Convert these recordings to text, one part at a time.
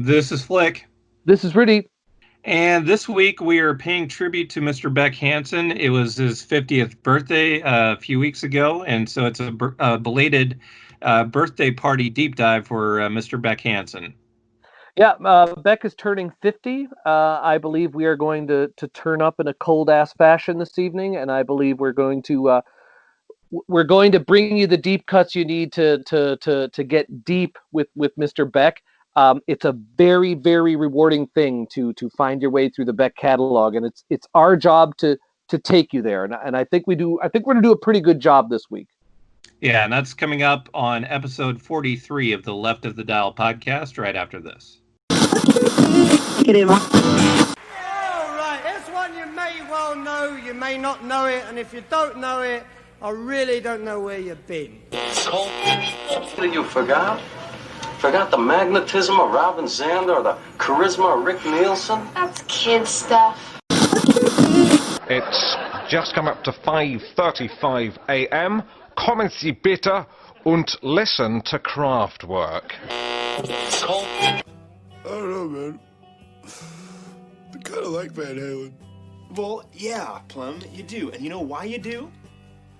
This is Flick. This is Rudy. And this week we are paying tribute to Mr. Beck Hansen. It was his 50th birthday a few weeks ago, and so it's a belated birthday party deep dive for Mr. Beck Hansen. Yeah, Beck is turning 50. I believe we are going to turn up in a cold-ass fashion this evening, and I believe we're going to bring you the deep cuts you need to get deep with Mr. Beck. It's a very, very rewarding thing to find your way through the Beck catalog, and it's our job to take you there. And I think we do. I think we're going to do a pretty good job this week. Yeah, and that's coming up on episode 43 of the Left of the Dial podcast right after this. Yeah, right. This one you may well know, you may not know it, and if you don't know it, I really don't know where you've been. You forgot? Forgot the magnetism of Robin Zander or the charisma of Rick Nielsen? That's kid stuff. It's just come up to 5:35 a.m. Kommen Sie bitte und listen to Kraftwerk. I don't know, man. I kind of like Van Halen. Well, yeah, Plum, you do. And you know why you do?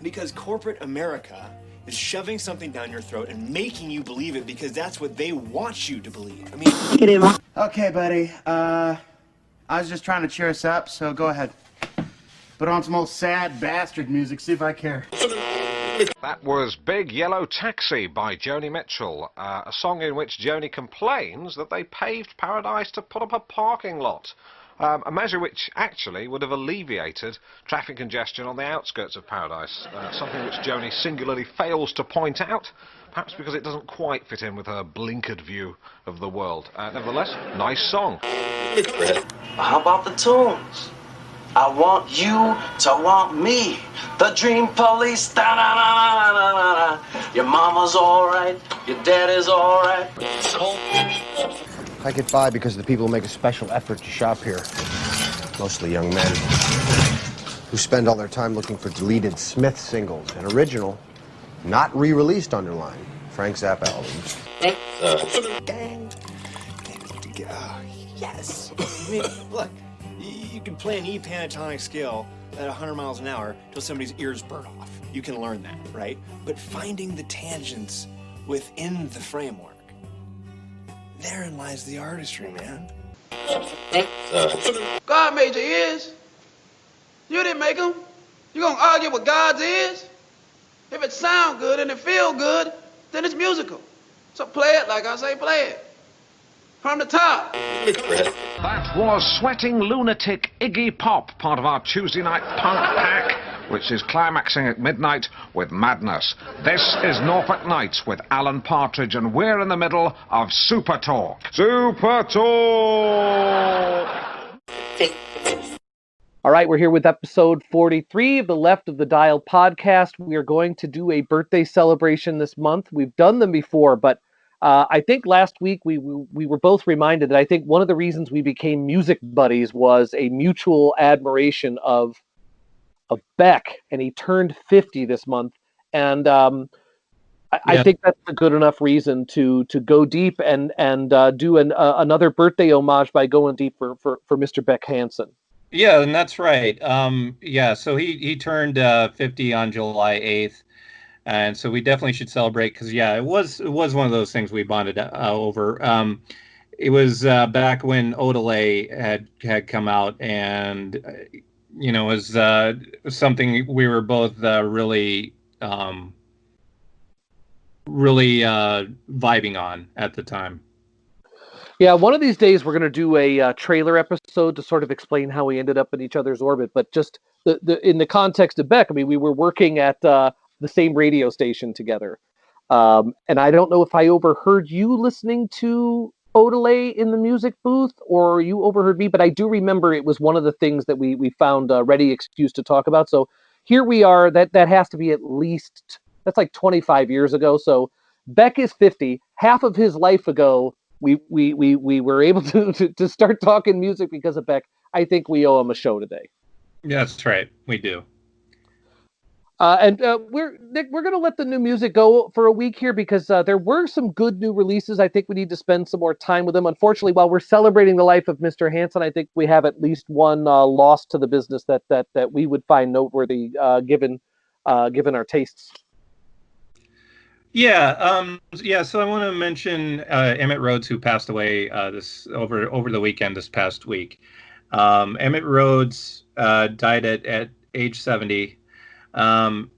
Because corporate America is shoving something down your throat and making you believe it because that's what they want you to believe. I mean... Okay, buddy. I was just trying to cheer us up, so go ahead. Put on some old sad bastard music, see if I care. That was Big Yellow Taxi by Joni Mitchell, a song in which Joni complains that they paved Paradise to put up a parking lot. A measure which actually would have alleviated traffic congestion on the outskirts of Paradise, something which Joni singularly fails to point out, perhaps because it doesn't quite fit in with her blinkered view of the world. Nevertheless, nice song. How about the tunes? I want you to want me. The Dream Police. Da-na-na-na-na-na-na. Your mama's alright. Your daddy's alright. I get by because the people who make a special effort to shop here, mostly young men, who spend all their time looking for deleted Smith singles and original, not re-released underline, Frank Zappa albums. Gang. Yes. I mean, look, you can play an E pentatonic scale at 100 miles an hour till somebody's ears burn off. You can learn that, right? But finding the tangents within the framework, therein lies the artistry, man. God made your ears. You didn't make them. You gonna argue with God's ears? If it sound good and it feel good, then it's musical. So play it like I say play it. From the top. That was Sweating Lunatic Iggy Pop, part of our Tuesday night punk pack, which is climaxing at midnight with Madness. This is Norfolk Nights with Alan Partridge, and we're in the middle of Super Talk. Super Talk! All right, we're here with episode 43 of the Left of the Dial podcast. We are going to do a birthday celebration this month. We've done them before, but I think last week we were both reminded that I think one of the reasons we became music buddies was a mutual admiration of Beck, and he turned 50 this month, and I think that's a good enough reason to go deep and do another birthday homage by going deep for Mr. Beck Hansen. Yeah, and that's right. So he turned 50 on July 8th. And so we definitely should celebrate because, it was one of those things we bonded over. It was back when Odelay had come out, and it was something we were both really vibing on at the time. Yeah, one of these days we're going to do a trailer episode to sort of explain how we ended up in each other's orbit. But just in the context of Beck, I mean, we were working at the same radio station together. And I don't know if I overheard you listening to Odelay in the music booth or you overheard me, but I do remember it was one of the things that we found a ready excuse to talk about. So here we are. That has to be at least, that's like 25 years ago. So Beck is 50. Half of his life ago, we were able to start talking music because of Beck. I think we owe him a show today. That's right. We do. And Nick, we're going to let the new music go for a week here because there were some good new releases. I think we need to spend some more time with them. Unfortunately, while we're celebrating the life of Mr. Hansen, I think we have at least one loss to the business that we would find noteworthy given our tastes. Yeah. So I want to mention Emmett Rhodes, who passed away this over the weekend this past week. Emmett Rhodes died at age 70. Um,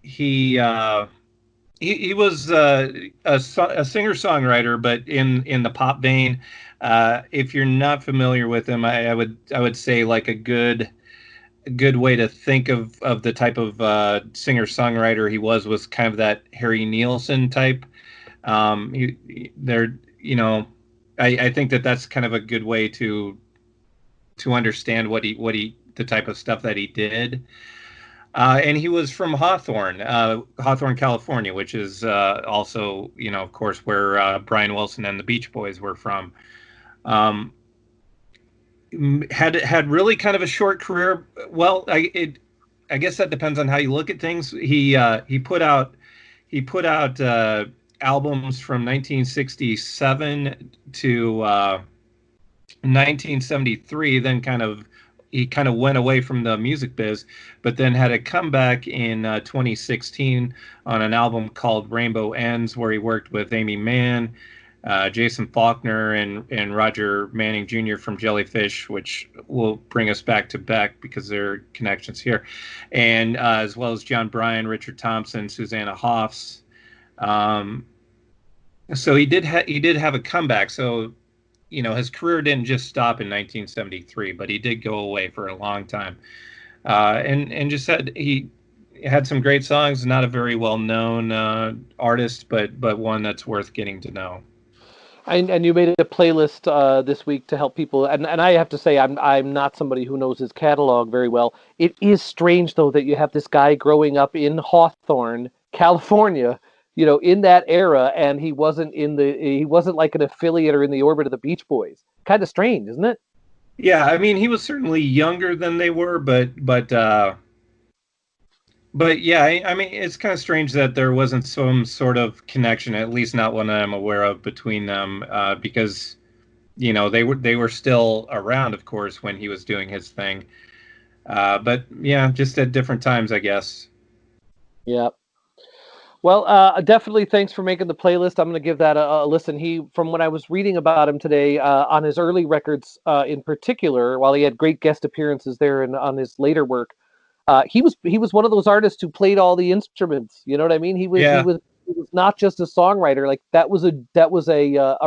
he was a singer-songwriter, but in the pop vein. If you're not familiar with him, I would say like a good way to think of the type of singer-songwriter he was kind of that Harry Nilsson type. There, I think that's kind of a good way to understand what he the type of stuff that he did. And he was from Hawthorne, California, which is also, of course, where Brian Wilson and the Beach Boys were from. Had really kind of a short career. Well, I guess that depends on how you look at things. He put out albums from 1967 to 1973. Then he kind of went away from the music biz, but then had a comeback in 2016 on an album called Rainbow Ends, where he worked with Amy Mann, Jason Faulkner, and Roger Manning Jr. from Jellyfish, which will bring us back to Beck because there are connections here, and as well as John Bryan, Richard Thompson, Susanna Hoffs. So he did have a comeback. So his career didn't just stop in 1973, but he did go away for a long time. And just he had some great songs. Not a very well known artist, but one that's worth getting to know. And you made a playlist this week to help people, and I have to say I'm not somebody who knows his catalog very well. It is strange though that you have this guy growing up in Hawthorne, California, in that era, and he wasn't like an affiliate or in the orbit of the Beach Boys. Kind of strange, isn't it? Yeah, I mean, he was certainly younger than they were, but yeah, I mean, it's kind of strange that there wasn't some sort of connection, at least not one I'm aware of, between them, because they were still around, of course, when he was doing his thing. But yeah, just at different times, I guess. Yeah. Well, definitely thanks for making the playlist. I'm going to give that a listen. From what I was reading about him today, on his early records in particular, while he had great guest appearances there and on his later work, he was one of those artists who played all the instruments. You know what I mean? He was not just a songwriter. Like that was a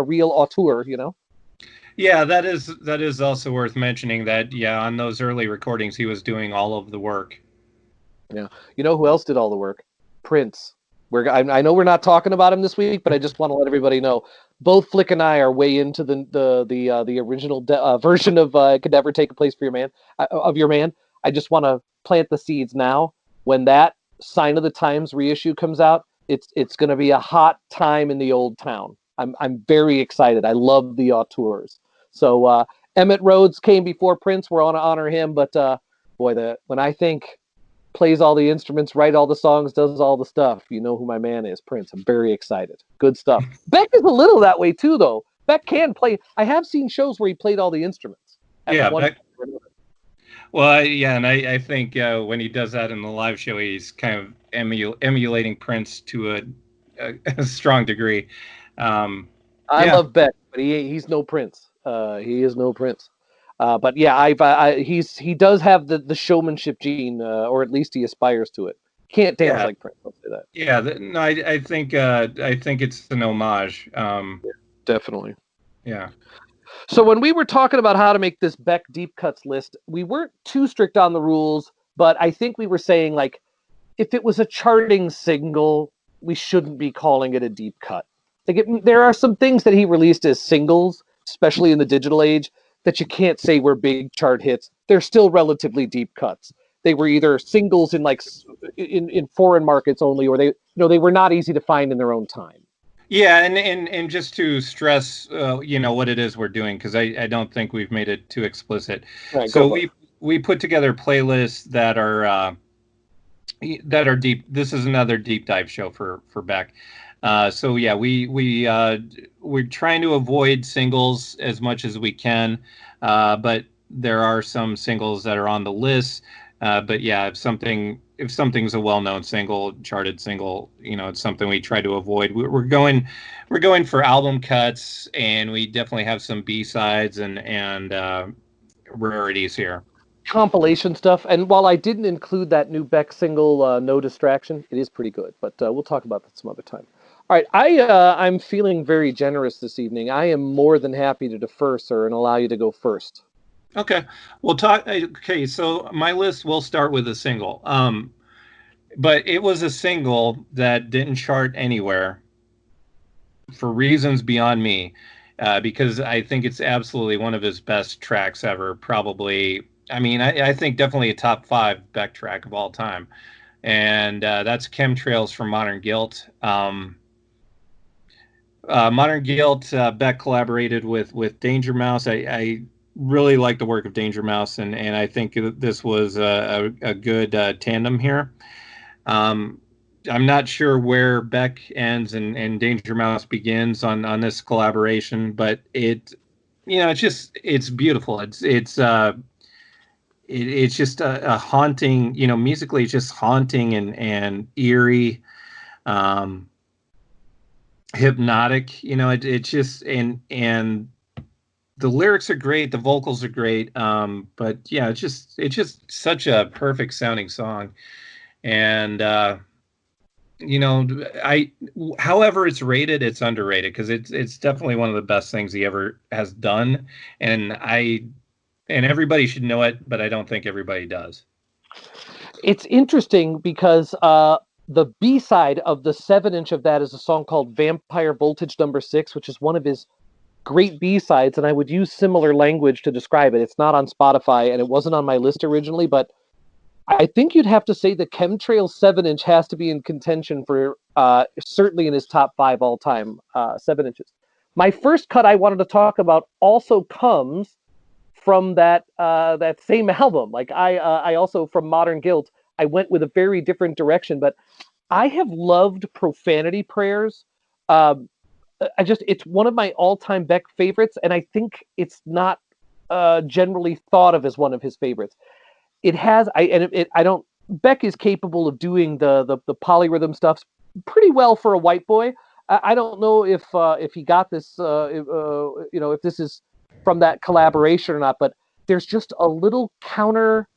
real auteur. Yeah, that is also worth mentioning. That on those early recordings, he was doing all of the work. Yeah, who else did all the work? Prince. I know we're not talking about him this week, but I just want to let everybody know. Both Flick and I are way into the original version of "It Could Never Take a Place for Your Man" of your man. I just want to plant the seeds now. When that Sign of the Times reissue comes out, it's going to be a hot time in the old town. I'm very excited. I love the auteurs. So Emmett Rhodes came before Prince. We're going to honor him, but when I think plays all the instruments, write all the songs, does all the stuff, you know who my man is, Prince. I'm very excited. Good stuff. Beck is a little that way too, though. Beck can play. I have seen shows where he played all the instruments. Yeah, well, yeah, and I think when he does that in the live show, he's kind of emulating Prince to a strong degree. I love Beck, but he's no Prince. He is no Prince. But yeah, he does have the showmanship gene, or at least he aspires to it. Can't dance like Prince. I'll say that. Yeah, no, I think it's an homage. Yeah, definitely. Yeah. So when we were talking about how to make this Beck deep cuts list, we weren't too strict on the rules, but I think we were saying like, if it was a charting single, we shouldn't be calling it a deep cut. Like there are some things that he released as singles, especially in the digital age, that you can't say were big chart hits. They're still relatively deep cuts. They were either singles in foreign markets only, or they were not easy to find in their own time. Yeah, and just to stress, what it is we're doing, because I don't think we've made it too explicit. Right, so we put together playlists that are that are deep. This is another deep dive show for Beck. So yeah, we're trying to avoid singles as much as we can, but there are some singles that are on the list. But yeah, if something's a well-known single, charted single, it's something we try to avoid. We're going for album cuts, and we definitely have some B-sides and rarities here. Compilation stuff. And while I didn't include that new Beck single, "No Distraction," it is pretty good. But we'll talk about that some other time. All right, I'm feeling very generous this evening. I am more than happy to defer, sir, and allow you to go first. Okay, we'll talk. Okay, so my list will start with a single. But it was a single that didn't chart anywhere for reasons beyond me, because I think it's absolutely one of his best tracks ever. Probably, I mean, I think definitely a top 5 Beck track of all time, and that's "Chemtrails" from Modern Guilt. Modern Guilt, Beck collaborated with Danger Mouse. I really like the work of Danger Mouse, and I think this was a good tandem here. Um, I'm not sure where Beck ends and Danger Mouse begins on this collaboration, but it's beautiful. It's just a haunting, musically it's just haunting and eerie, um, hypnotic. It's just and the lyrics are great, the vocals are great, but yeah, it's just such a perfect sounding song, and I however it's rated, it's underrated because it's definitely one of the best things he ever has done, and everybody should know it, but I don't think everybody does. It's interesting because the B side of the 7-inch of that is a song called "Vampire Voltage Number 6," which is one of his great B sides, and I would use similar language to describe it. It's not on Spotify, and it wasn't on my list originally, but I think you'd have to say the Chemtrails 7-inch has to be in contention for certainly in his top 5 all time 7-inches. My first cut I wanted to talk about also comes from that same album. Like I also from Modern Guilt, I went with a very different direction, but I have loved Profanity Prayers. Um, it's one of my all-time Beck favorites, and I think it's not generally thought of as one of his favorites. It has I don't Beck is capable of doing the polyrhythm stuff pretty well for a white boy. I don't know if he got this if this is from that collaboration or not, but there's just a little counter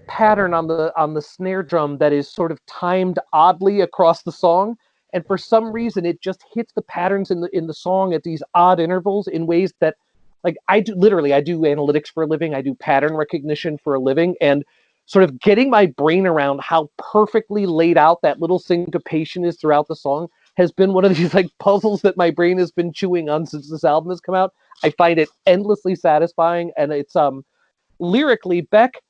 pattern on the snare drum that is sort of timed oddly across the song, and for some reason it just hits the patterns in the song at these odd intervals in ways that, like, I do analytics for a living, I do pattern recognition for a living, and sort of getting my brain around how perfectly laid out that little syncopation is throughout the song has been one of these like puzzles that my brain has been chewing on since this album has come out. I find it endlessly satisfying, and it's lyrically, Beck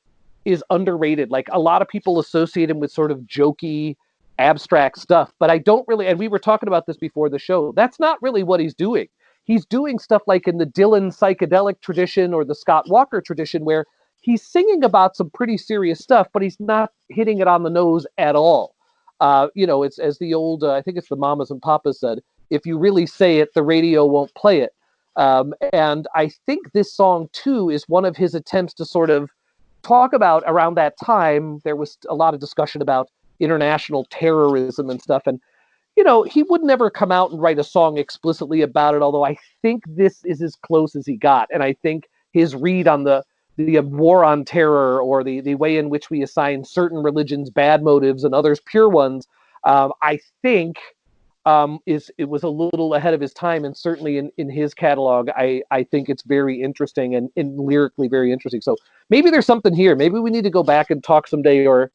is underrated. Like, a lot of people associate him with sort of jokey, abstract stuff, but I don't really, and we were talking about this before the show, that's not really what he's doing. He's doing stuff like in the Dylan psychedelic tradition or the Scott Walker tradition where he's singing about some pretty serious stuff, but he's not hitting it on the nose at all. It's as the old, I think it's the Mamas and Papas said, if you really say it, the radio won't play it. And I think this song, too, is one of his attempts to sort of talk about, around that time, there was a lot of discussion about international terrorism and stuff. And, he would never come out and write a song explicitly about it, although I think this is as close as he got. And I think his read on the war on terror, or the way in which we assign certain religions bad motives and others pure ones, I think it was a little ahead of his time, and certainly in his catalog, I think it's very interesting and lyrically very interesting. So maybe there's something here. Maybe we need to go back and talk someday, or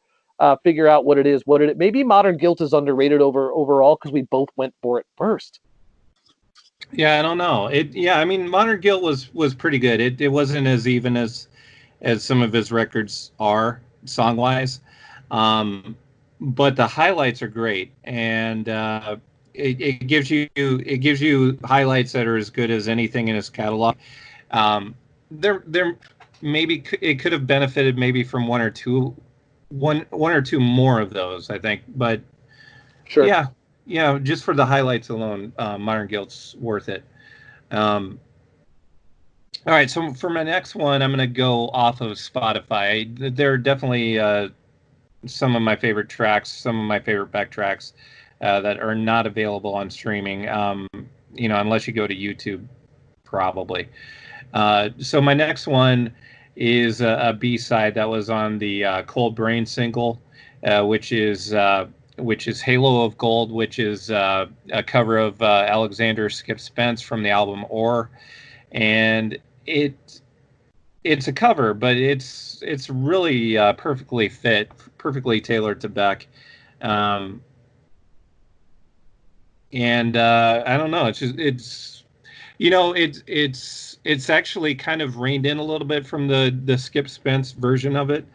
figure out what it is. Maybe Modern Guilt is underrated overall because we both went for it first. Yeah, I don't know. I mean, Modern Guilt was pretty good. It wasn't as even as some of his records are song wise, but the highlights are great, and it gives you highlights that are as good as anything in his catalog. There maybe it could have benefited maybe from one or two one or two more of those, I think. But Sure. yeah, just for the highlights alone, Modern Guilt's worth it. All right, so for my next one, I'm going to go off of Spotify. There are definitely some of my favorite tracks, some of my favorite Beck tracks that are not available on streaming, unless you go to YouTube, probably. So my next one is a B-side that was on the Cold Brain single, which is Halo of Gold, which is a cover of Alexander Skip Spence from the album Ore. And it's a cover, but it's really perfectly fit, perfectly tailored to Beck. And I don't know, it's actually kind of reined in a little bit from the Skip Spence version of it.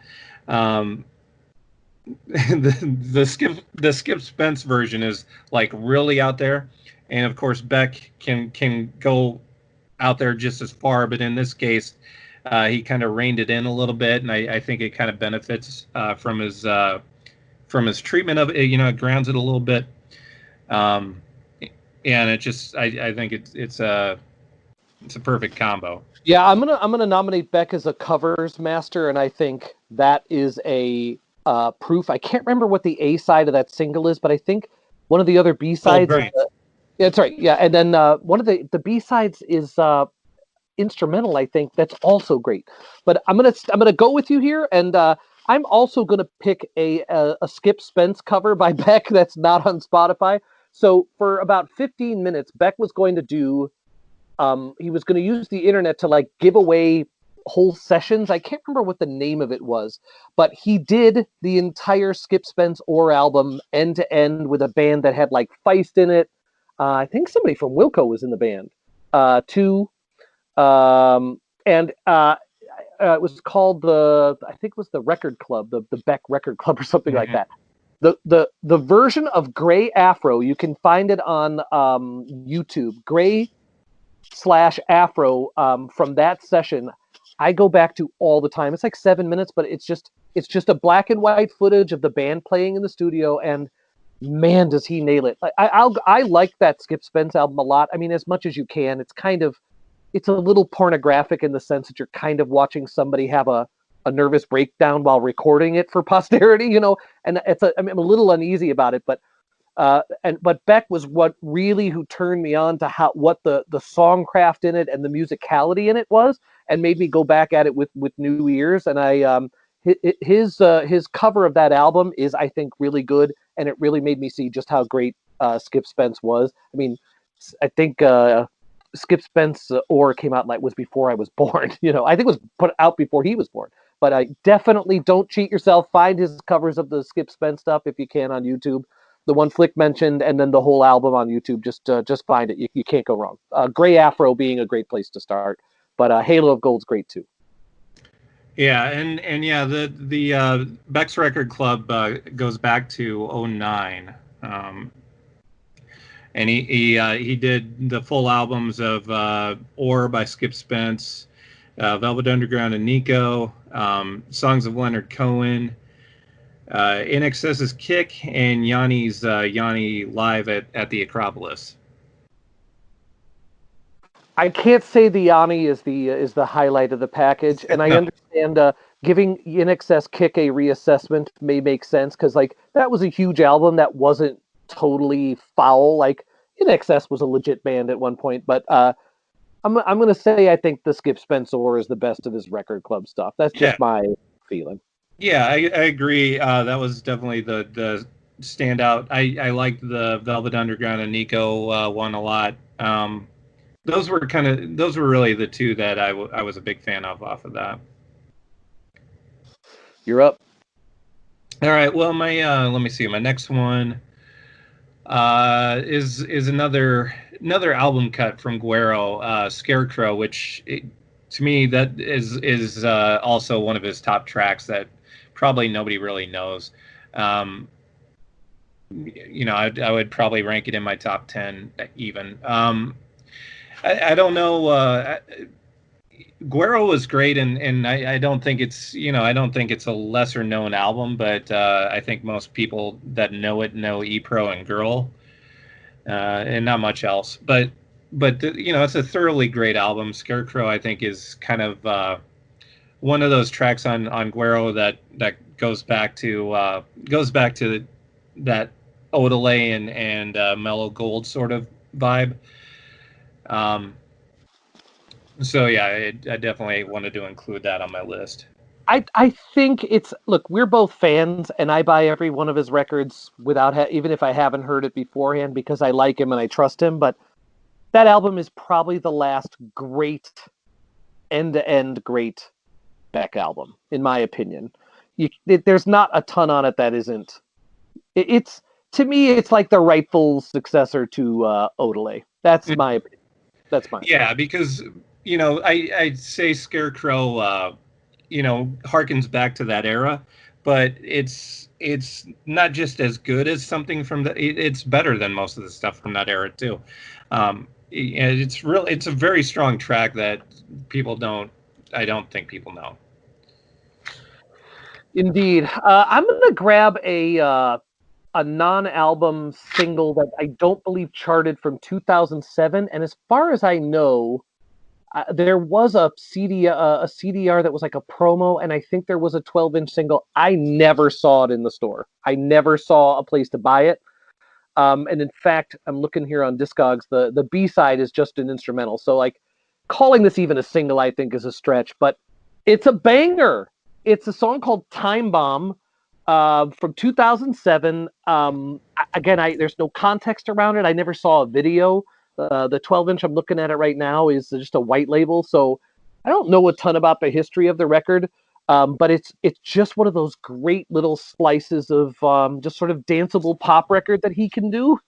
The Skip Spence version is like really out there, and of course Beck can go out there just as far, but in this case, he kind of reined it in a little bit, and I think it kind of benefits from his treatment of it. It grounds it a little bit, and it just I think it's a perfect combo. Yeah, I'm gonna nominate Beck as a covers master, and I think that is a proof. I can't remember what the A side of that single is, but I think one of the other B sides. Right. Yeah, that's right. Yeah, and then one of the B sides is instrumental. I think that's also great. But I'm gonna go with you here, and I'm also gonna pick a Skip Spence cover by Beck that's not on Spotify. So for about 15 minutes, Beck was going to do. He was going to use the internet to like give away whole sessions. I can't remember what the name of it was, but he did the entire Skip Spence Ore album end to end with a band that had like Feist in it. I think somebody from Wilco was in the band too. And it was called I think it was the Record Club, the Beck Record Club or something like that. The version of Gray Afro, you can find it on YouTube. Gray/Afro from that session, I go back to all the time. It's like 7 minutes, but it's just a black and white footage of the band playing in the studio, and man, does he nail it! I like that Skip Spence album a lot. I mean, as much as you can. It's a little pornographic in the sense that you're kind of watching somebody have a nervous breakdown while recording it for posterity, and I'm a little uneasy about it, but Beck was who turned me on to what the songcraft in it and the musicality in it was, and made me go back at it with new ears. And his cover of that album is, I think, really good, and it really made me see just how great Skip Spence was. I mean, I think Skip Spence Ore came out was before I was born. I think it was put out before he was born. But I definitely don't cheat yourself. Find his covers of the Skip Spence stuff if you can on YouTube. The one Flick mentioned, and then the whole album on YouTube. Just find it. You can't go wrong. Gray Afro being a great place to start, but Halo of Gold's great too. Yeah, and yeah, the Beck's Record Club goes back to 2009, and he did the full albums of Ore by Skip Spence, Velvet Underground and Nico, songs of Leonard Cohen. In Excess's Kick, and Yanni's Yanni live at the Acropolis. I can't say the Yanni is the highlight of the package, and I understand giving In Excess Kick a reassessment may make sense, because like that was a huge album that wasn't totally foul. Like In Excess was a legit band at one point, but I'm gonna say I think the Skip Spence Ore is the best of his Record Club stuff. That's just my feeling. Yeah, I agree. That was definitely the standout. I liked the Velvet Underground and Nico one a lot. Those were really the two that I was a big fan of off of that. You're up. All right. Well, my let me see. My next one is another album cut from Guero, Scarecrow, which to me that is also one of his top tracks that probably nobody really knows. I would probably rank it in my top 10 even. I don't know. Guero was great, and I don't think it's I don't think it's a lesser known album, but I think most people that know it know E Pro and Girl, and not much else. But it's a thoroughly great album. Scarecrow, I think, is kind of one of those tracks on Guero that goes back to that Odelay and Mellow Gold sort of vibe. Um, so yeah, I definitely wanted to include that on my list. I think it's look. We're both fans, and I buy every one of his records without even if I haven't heard it beforehand because I like him and I trust him. But that album is probably the last great end-to-end great Beck album, in my opinion. There's not a ton on it that isn't. It's to me, it's like the rightful successor to Odelay. That's my opinion. That's my Yeah, because I'd say Scarecrow, harkens back to that era, but it's not just as good as something from it's better than most of the stuff from that era too. And it's a very strong track that I don't think people know. Indeed. I'm going to grab a non-album single that I don't believe charted from 2007, and as far as I know, there was a CDR that was like a promo, and I think there was a 12-inch single. I never saw it in the store. I never saw a place to buy it. And in fact, I'm looking here on Discogs. The B side is just an instrumental, so like calling this even a single, I think, is a stretch. But it's a banger. It's a song called "Time Bomb" from 2007. Again, there's no context around it. I never saw a video. The 12-inch I'm looking at it right now is just a white label, so I don't know a ton about the history of the record, but it's just one of those great little slices of just sort of danceable pop record that he can do.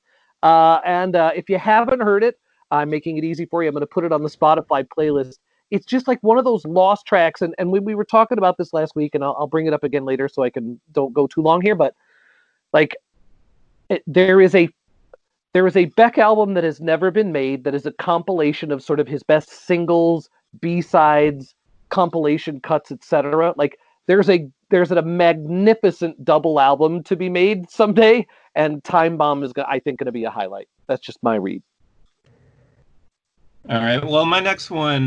And if you haven't heard it, I'm making it easy for you. I'm going to put it on the Spotify playlist. It's just like one of those lost tracks, and when we were talking about this last week, and I'll bring it up again later so I don't go too long here, but like there is a Beck album that has never been made that is a compilation of sort of his best singles, B-sides, compilation cuts, etc. Like there's a magnificent double album to be made someday, and Time Bomb is I think going to be a highlight. That's just my read. All right. Well, my next one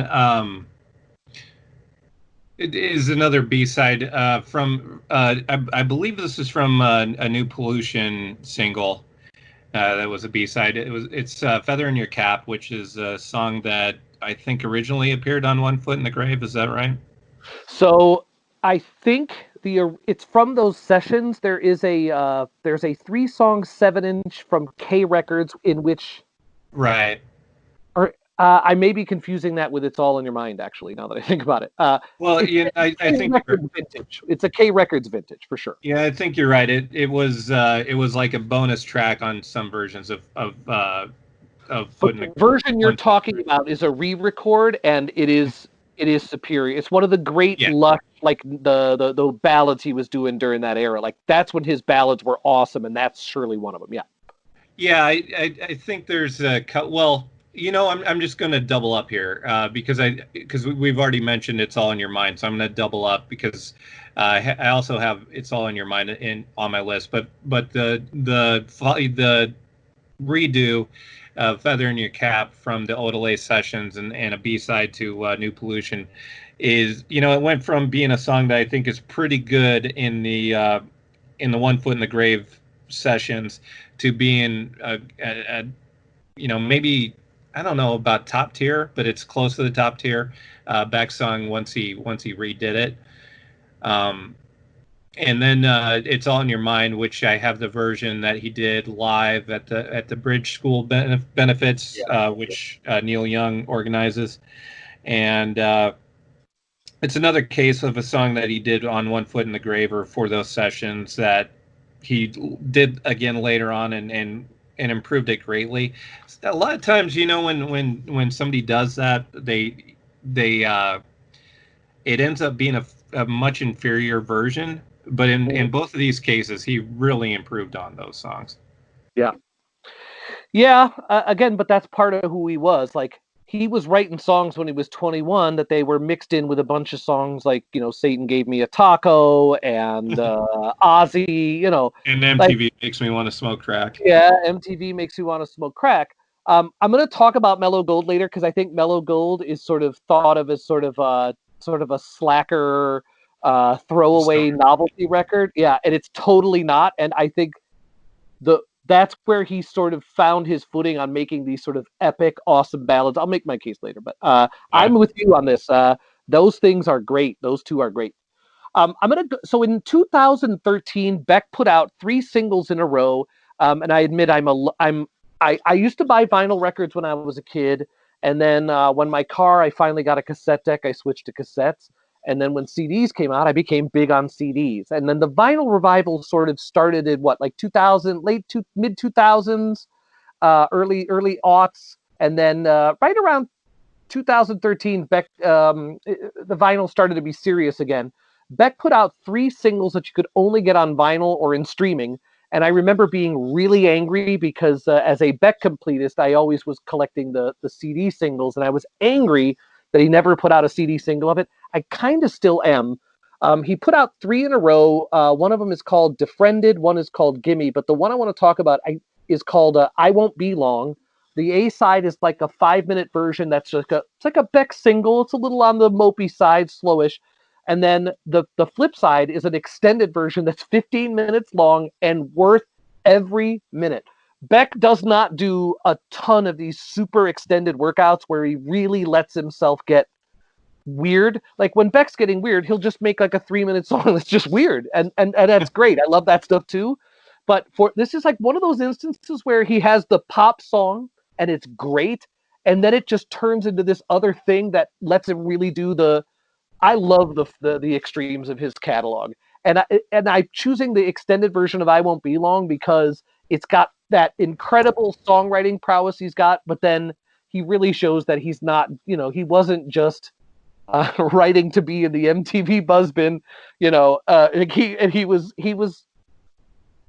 it is another B-side from I believe this is from a New Pollution single. That was a B-side. It's "Feather in Your Cap," which is a song that I think originally appeared on One Foot in the Grave. Is that right? So I think it's from those sessions. There's a 3-song 7-inch from K Records in which Right. Or I may be confusing that with "It's All in Your Mind." Actually, now that I think about it. Well, I think vintage. It's a K Records vintage for sure. Yeah, I think you're right. It was like a bonus track on some versions of the version you're talking about is a re-record, and it is superior. It's one of the great lush, like the ballads he was doing during that era. Like that's when his ballads were awesome, and that's surely one of them. Yeah. Yeah, I think there's a well. I'm just going to double up here because we've already mentioned "It's All in Your Mind," so I'm going to double up because I also have "It's All in Your Mind" on my list. But the redo of "Feather in Your Cap" from the Odelay sessions and a B-side to New Pollution is it went from being a song that I think is pretty good in the One Foot in the Grave sessions to being maybe. I don't know about top tier, but it's close to the top tier Beck song once he redid it. And then "It's All in Your Mind," which I have the version that he did live at the Bridge School benefits, which Neil Young organizes, and it's another case of a song that he did on One Foot in the Grave or for those sessions that he did again later on and improved it greatly. A lot of times, when somebody does that, they it ends up being a much inferior version. But in both of these cases, he really improved on those songs. Yeah. Yeah. Again, but that's part of who he was. Like he was writing songs when he was 21 that they were mixed in with a bunch of songs like, Satan Gave Me a Taco and Ozzy, And like, MTV makes me want to smoke crack. yeah, MTV makes you want to smoke crack. I'm going to talk about Mellow Gold later because I think Mellow Gold is sort of thought of as sort of a slacker, throwaway novelty record. Yeah, and it's totally not. And I think that's where he sort of found his footing on making these sort of epic, awesome ballads. I'll make my case later, but I'm with you on this. Those things are great. Those two are great. So in 2013, Beck put out 3 singles in a row, and I admit I used to buy vinyl records when I was a kid, and then when I finally got a cassette deck, I switched to cassettes. And then when CDs came out, I became big on CDs. And then the vinyl revival sort of started in like 2000, mid 2000s, early aughts, and then right around 2013, Beck, the vinyl started to be serious again. Beck put out 3 singles that you could only get on vinyl or in streaming. And I remember being really angry because as a Beck completist, I always was collecting the CD singles, and I was angry that he never put out a CD single of it. I kind of still am. He put out 3 in a row. One of them is called Defriended, one is called Gimme, but the one I want to talk about is called I Won't Be Long. The A-side is like a 5-minute version that's it's like a Beck single. It's a little on the mopey side, slowish. And then the flip side is an extended version that's 15 minutes long and worth every minute. Beck does not do a ton of these super extended workouts where he really lets himself get weird. Like when Beck's getting weird, he'll just make like a 3-minute song that's just weird. And that's great. I love that stuff too. But this is like one of those instances where he has the pop song and it's great. And then it just turns into this other thing that lets him really do I love the extremes of his catalog, and I'm choosing the extended version of I Won't Be Long because it's got that incredible songwriting prowess he's got, but then he really shows that he's not, he wasn't just writing to be in the MTV buzzbin,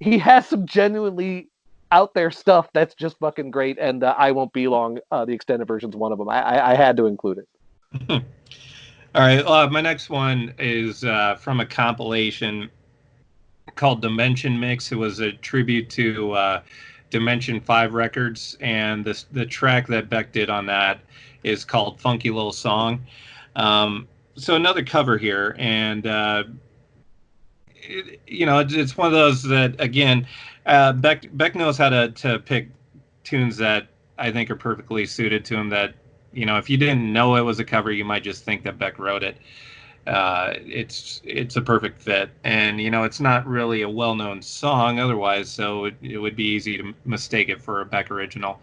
he has some genuinely out there stuff that's just fucking great, and I Won't Be Long, the extended version's one of them. I had to include it. All right, my next one is from a compilation called Dimension Mix. It was a tribute to Dimension 5 Records, and the track that Beck did on that is called Funky Little Song. So another cover here, and it's one of those that, again, Beck knows how to pick tunes that I think are perfectly suited to him, that if you didn't know it was a cover, you might just think that Beck wrote it. It's a perfect fit, and it's not really a well-known song otherwise, so it would be easy to mistake it for a Beck original.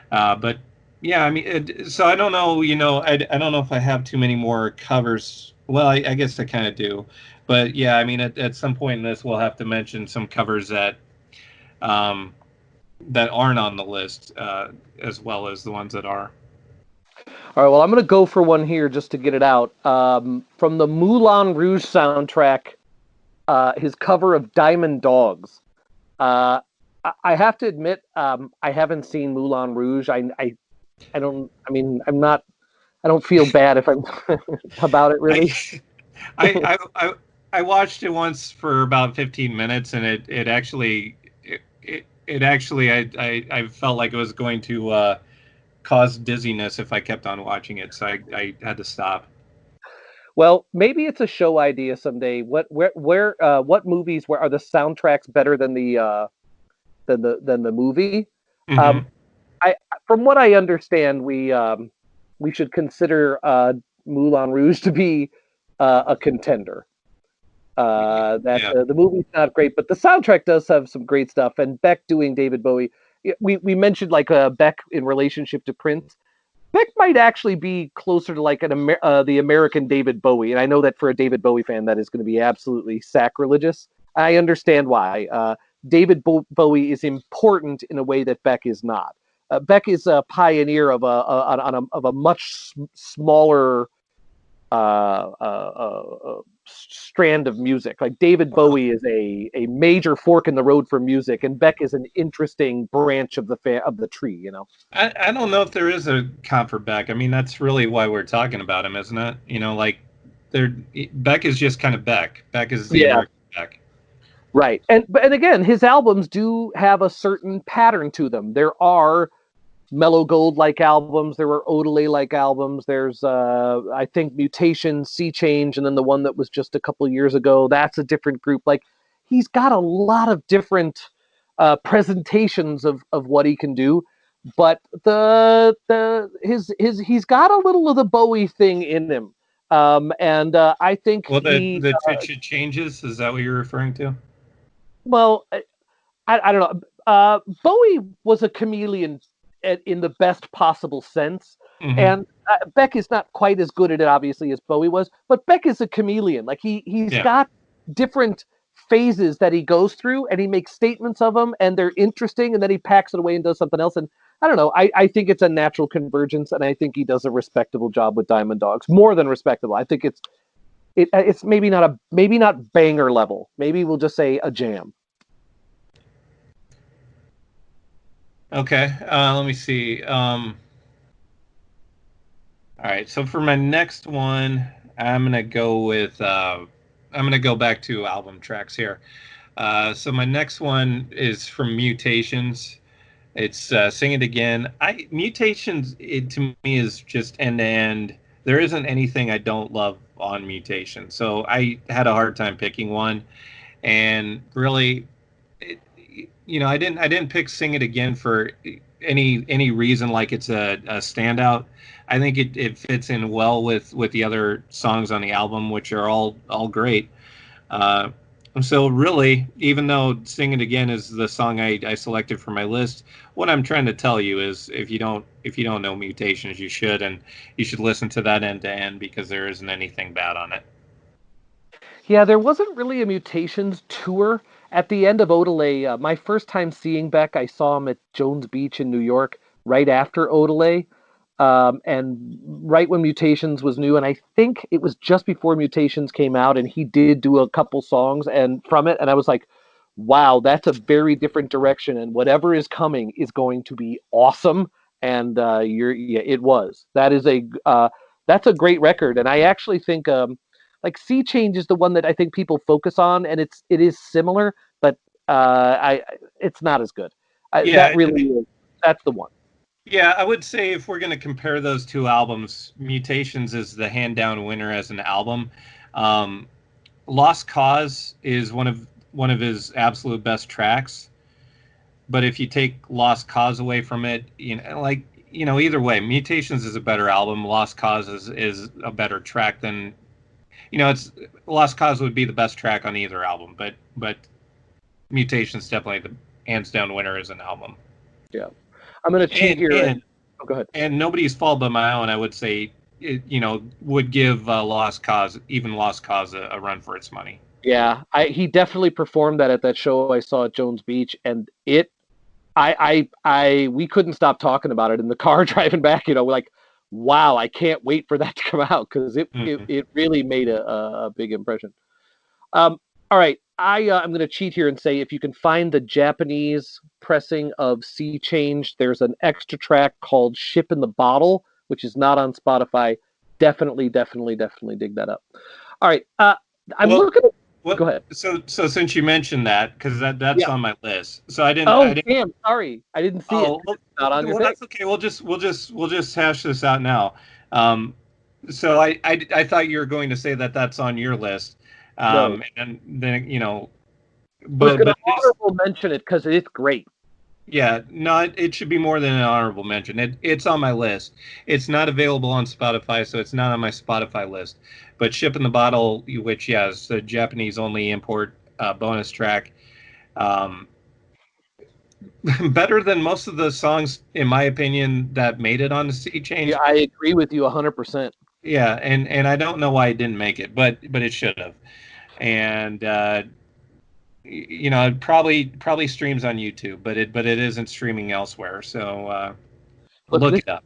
But yeah, I mean, so I don't know, I don't know if I have too many more covers. Well, I guess I kind of do, but yeah, I mean, at some point in this, we'll have to mention some covers that that aren't on the list, as well as the ones that are. All right, well, I'm going to go for one here just to get it out. From the Moulin Rouge soundtrack, his cover of Diamond Dogs. I have to admit, I haven't seen Moulin Rouge. I don't feel bad if I'm about it, really. I watched it once for about 15 minutes, and it actually I felt like it was going to cause dizziness if I kept on watching it, so I had to stop. Well, maybe it's a show idea someday. What movies where are the soundtracks better than the movie? Mm-hmm. From what I understand, we should consider Moulin Rouge to be a contender. The movie's not great, but the soundtrack does have some great stuff. And Beck doing David Bowie, we mentioned like Beck in relationship to Prince. Beck might actually be closer to like the American David Bowie, and I know that for a David Bowie fan, that is going to be absolutely sacrilegious. I understand why. David Bowie is important in a way that Beck is not. Beck is a pioneer of a much smaller strand of music. Like David Bowie is a major fork in the road for music, and Beck is an interesting branch of the tree. You know. I don't know if there is a comp for Beck. I mean, that's really why we're talking about him, isn't it? You know, like Beck is just kind of Beck. Beck is the Yeah. American Beck. Right. And again, his albums do have a certain pattern to them. There are Mellow Gold like albums, there were Odelay like albums. There's I think Mutation, Sea Change, and then the one that was just a couple years ago, that's a different group. Like he's got a lot of different presentations of what he can do. But he's got a little of the Bowie thing in him. And I think Well, he the changes, is that what you're referring to? well, I don't know. Bowie was a chameleon in the best possible sense, Mm-hmm. and Beck is not quite as good at it, obviously, as Bowie was. But Beck is a chameleon. Like he's got different phases that he goes through, and he makes statements of them, and they're interesting, and then he packs it away and does something else. And I don't know. I think it's a natural convergence, and I think he does a respectable job with Diamond Dogs, more than respectable. I think it's maybe not banger level. Maybe we'll just say a jam. Okay, let me see. All right, so for my next one, I'm gonna go back to album tracks here. So my next one is from Mutations. It's Sing It Again. Mutations, to me is just end to end. There isn't anything I don't love on Mutations. So I had a hard time picking one, and really, I didn't pick Sing It Again for any reason like it's a standout. I think it fits in well with the other songs on the album, which are all great. So really, even though Sing It Again is the song I selected for my list, what I'm trying to tell you is if you don't know Mutations, you should, and you should listen to that end to end because there isn't anything bad on it. Yeah, there wasn't really a Mutations tour at the end of Odelay. My first time seeing Beck, I saw him at Jones Beach in New York right after Odelay, and right when Mutations was new. And I think it was just before Mutations came out, and he did do a couple songs and from it, and I was like, "Wow, that's a very different direction, and whatever is coming is going to be awesome." And it was. That's a great record, and I actually think. Like Sea Change is the one that I think people focus on, and it is similar, but it's not as good. Yeah, That's the one. yeah, I would say if we're going to compare those two albums, Mutations is the hand down winner as an album. Um, Lost Cause is one of his absolute best tracks, but if you take Lost Cause away from it, either way, Mutations is a better album. Lost Cause is a better track than it's Lost Cause would be the best track on either album, but Mutations definitely the hands down winner as an album. Yeah, I'm gonna cheat here. Go ahead. And Nobody's Fault But My Own, I would say, would give Lost Cause a run for its money. Yeah, he definitely performed that at that show I saw at Jones Beach, and we couldn't stop talking about it in the car driving back. Like, wow, I can't wait for that to come out because it really made a big impression. All right, I'm going to cheat here and say if you can find the Japanese pressing of Sea Change, there's an extra track called Ship in the Bottle, which is not on Spotify. Definitely dig that up. All right, looking at... Go ahead. So since you mentioned that, because that's on my list, so I didn't. Oh, damn! Sorry, I didn't see it. Well, not on your thing. That's okay. We'll just hash this out now. So I thought you were going to say that's on your list, no. And then but honorable mention it because it's great. Yeah, no, it should be more than an honorable mention. It's on my list. It's not available on Spotify, so it's not on my Spotify list. But Ship in the Bottle, which, is the Japanese-only import bonus track, better than most of the songs, in my opinion, that made it on the Sea Change. Yeah, I agree with you 100%. Yeah, and I don't know why it didn't make it, but it should have. And it probably streams on YouTube, but it isn't streaming elsewhere. So look it up.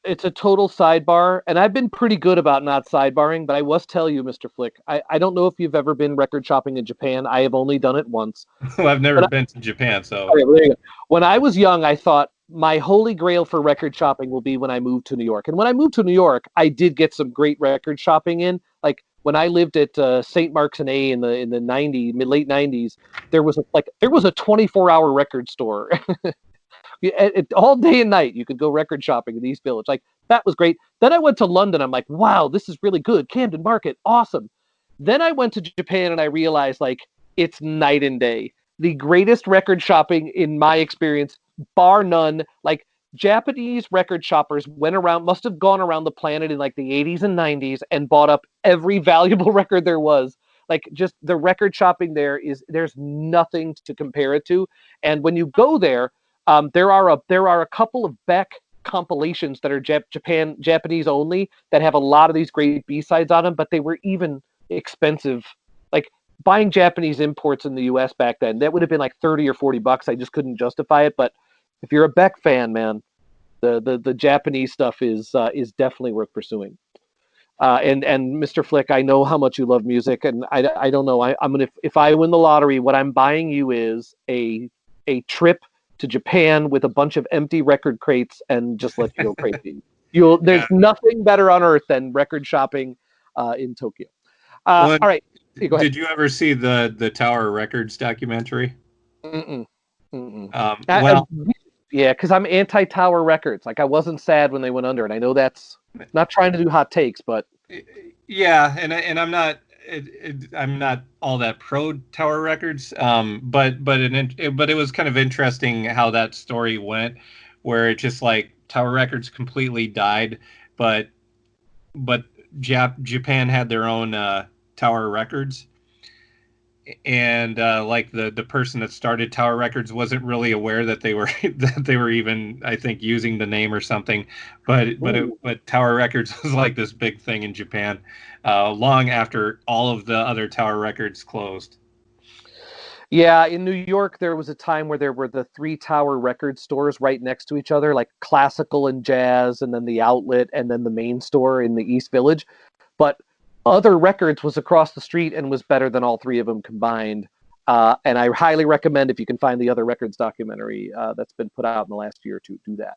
it's a total sidebar, and I've been pretty good about not sidebarring, but I must tell you, Mr. Flick, I don't know if you've ever been record shopping in Japan. I have only done it once. Well, I've never But been to Japan, so okay, well, there you go. When I was young, I thought my holy grail for record shopping will be when I moved to New York. And when I moved to New York, I did get some great record shopping in. Like when I lived at St. Mark's and A in the late 90s, there was a 24-hour record store. All day and night you could go record shopping in East Village. Like that was great. Then I went to London. I'm like, wow, this is really good. Camden Market, awesome. Then I went to Japan and I realized like it's night and day. The greatest record shopping in my experience, bar none. Like Japanese record shoppers must have gone around the planet in like the 80s and 90s and bought up every valuable record there was. Like just the record shopping there's nothing to compare it to. And when you go there, there are a couple of Beck compilations that are Japanese only that have a lot of these great B-sides on them, but they were even expensive. Like buying Japanese imports in the US back then, that would have been like $30 or $40. I just couldn't justify it. But if you're a Beck fan, man, the Japanese stuff is definitely worth pursuing. And Mr. Flick, I know how much you love music, and I don't know. I'm gonna, if I win the lottery, what I'm buying you is a trip to Japan with a bunch of empty record crates and just let you go crazy. There's nothing better on earth than record shopping in Tokyo. All right, go ahead. Did you ever see the Tower Records documentary? Mm-mm. Well, yeah, because I'm anti-Tower Records. Like I wasn't sad when they went under, and I know that's not trying to do hot takes, but yeah, and I'm not. I'm not all that pro Tower Records, but it was kind of interesting how that story went, where it just like Tower Records completely died, but Japan had their own Tower Records, and like the person that started Tower Records wasn't really aware that they were that they were even, I think, using the name or something, but Tower Records was like this big thing in Japan long after all of the other Tower Records closed. Yeah, in New York there was a time where there were the 3 Tower Record stores right next to each other, like classical and jazz, and then the outlet, and then the main store in the East Village. But Other Records was across the street and was better than all 3 of them combined. And I highly recommend, if you can find the Other Records documentary that's been put out in the last year or two, do that.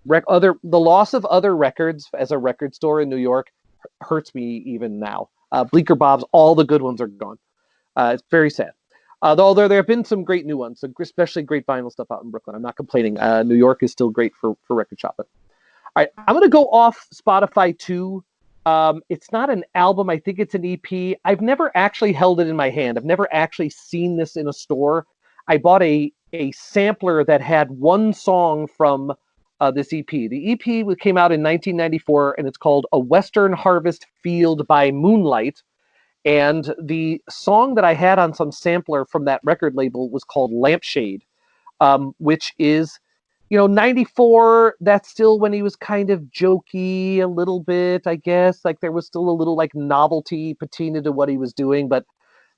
The loss of Other Records as a record store in New York hurts me even now. Bleecker Bob's, all the good ones are gone. It's very sad. Though there have been some great new ones, especially great vinyl stuff out in Brooklyn. I'm not complaining. New York is still great for record shopping. All right, I'm going to go off Spotify too. It's not an album. I think it's an EP. I've never actually held it in my hand. I've never actually seen this in a store. I bought a sampler that had one song from this EP. The EP came out in 1994, and it's called A Western Harvest Field by Moonlight. And the song that I had on some sampler from that record label was called Lampshade, which is, 94, that's still when he was kind of jokey a little bit, I guess. Like there was still a little like novelty patina to what he was doing, but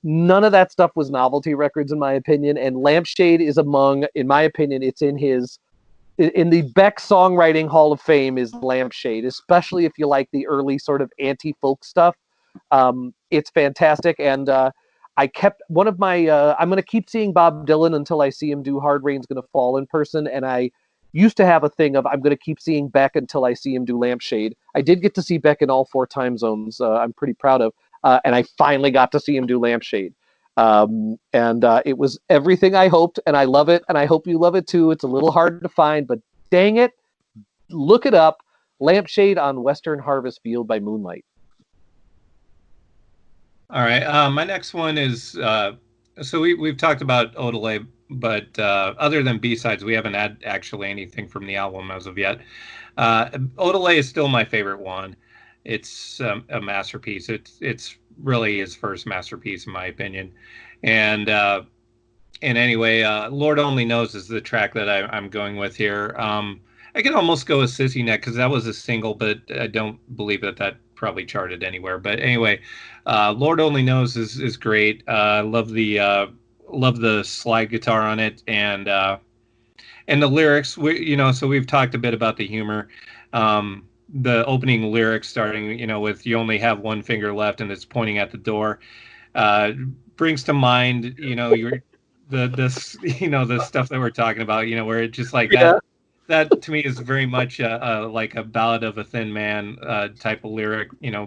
none of that stuff was novelty records in my opinion. And Lampshade is among, in my opinion, it's in the Beck Songwriting Hall of Fame is Lampshade, especially if you like the early sort of anti-folk stuff. It's fantastic. And I kept one of my, I'm going to keep seeing Bob Dylan until I see him do Hard Rain's Gonna Fall in person. And I used to have a thing of, I'm going to keep seeing Beck until I see him do Lampshade. I did get to see Beck in all 4 time zones. I'm pretty proud of. And I finally got to see him do Lampshade. And it was everything I hoped, and I love it. And I hope you love it too. It's a little hard to find, but dang it. Look it up. Lampshade on Western Harvest Field by Moonlight. All right. My next one is, so we've talked about Odelay, but other than B-sides, we haven't had actually anything from the album as of yet. Odelay is still my favorite one. It's a masterpiece. It's really his first masterpiece, in my opinion. And anyway, Lord Only Knows is the track that I'm going with here. I can almost go with Sissy Neck because that was a single, but I don't believe that probably charted anywhere. But anyway, Lord Only Knows is great. Love the slide guitar on it, and the lyrics. So we've talked a bit about the humor. The opening lyrics starting, with "You only have one finger left," and it's pointing at the door, uh, brings to mind, this, the stuff that we're talking about, where it just like Yeah. that to me is very much like a ballad of a thin man type of lyric, Yeah.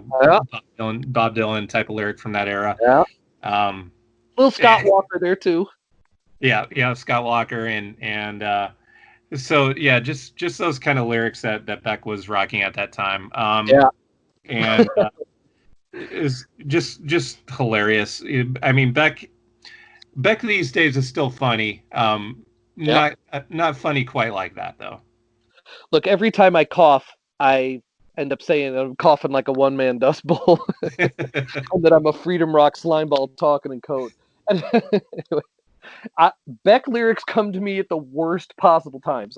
Bob Dylan type of lyric from that era. Yeah. Um, Little Scott Walker there too. yeah, Scott Walker and so yeah, just those kind of lyrics that Beck was rocking at that time. Yeah. And is just hilarious. I mean, Beck these days is still funny. Yeah. Not funny quite like that though. Look, every time I cough, I end up saying I'm coughing like a one-man dust bowl, and that I'm a Freedom Rock slimeball talking in code. And anyway, Beck lyrics come to me at the worst possible times.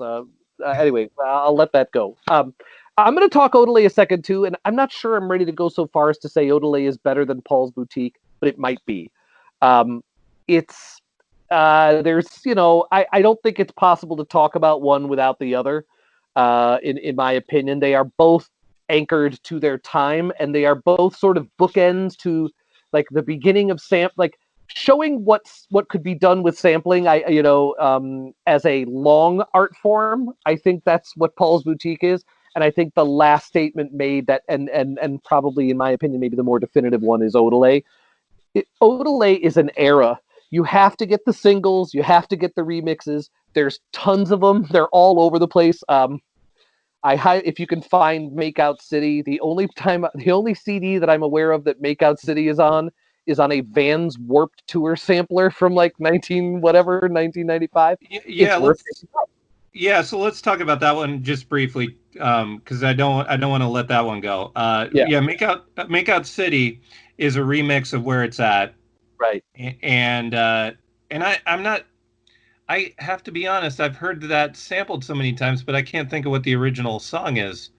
Anyway, I'll let that go. I'm going to talk Odelay a second too, and I'm not sure I'm ready to go so far as to say Odelay is better than Paul's Boutique, but it might be. It's there's I don't think it's possible to talk about one without the other. In my opinion, they are both anchored to their time, and they are both sort of bookends to like the beginning of like showing what could be done with sampling. As a long art form, I think that's what Paul's Boutique is. And I think the last statement made that, and probably in my opinion, maybe the more definitive one is Odelay. Odelay is an era. You have to get the singles, you have to get the remixes. There's tons of them. They're all over the place. If you can find Makeout City, the only CD that I'm aware of that Makeout City is on a Vans Warped Tour sampler from like 1995. Yeah, it's worth it. Yeah, so let's talk about that one just briefly, because I don't want to let that one go. Makeout City is a remix of Where It's At, right? And I'm not. I have to be honest. I've heard that sampled so many times, but I can't think of what the original song is.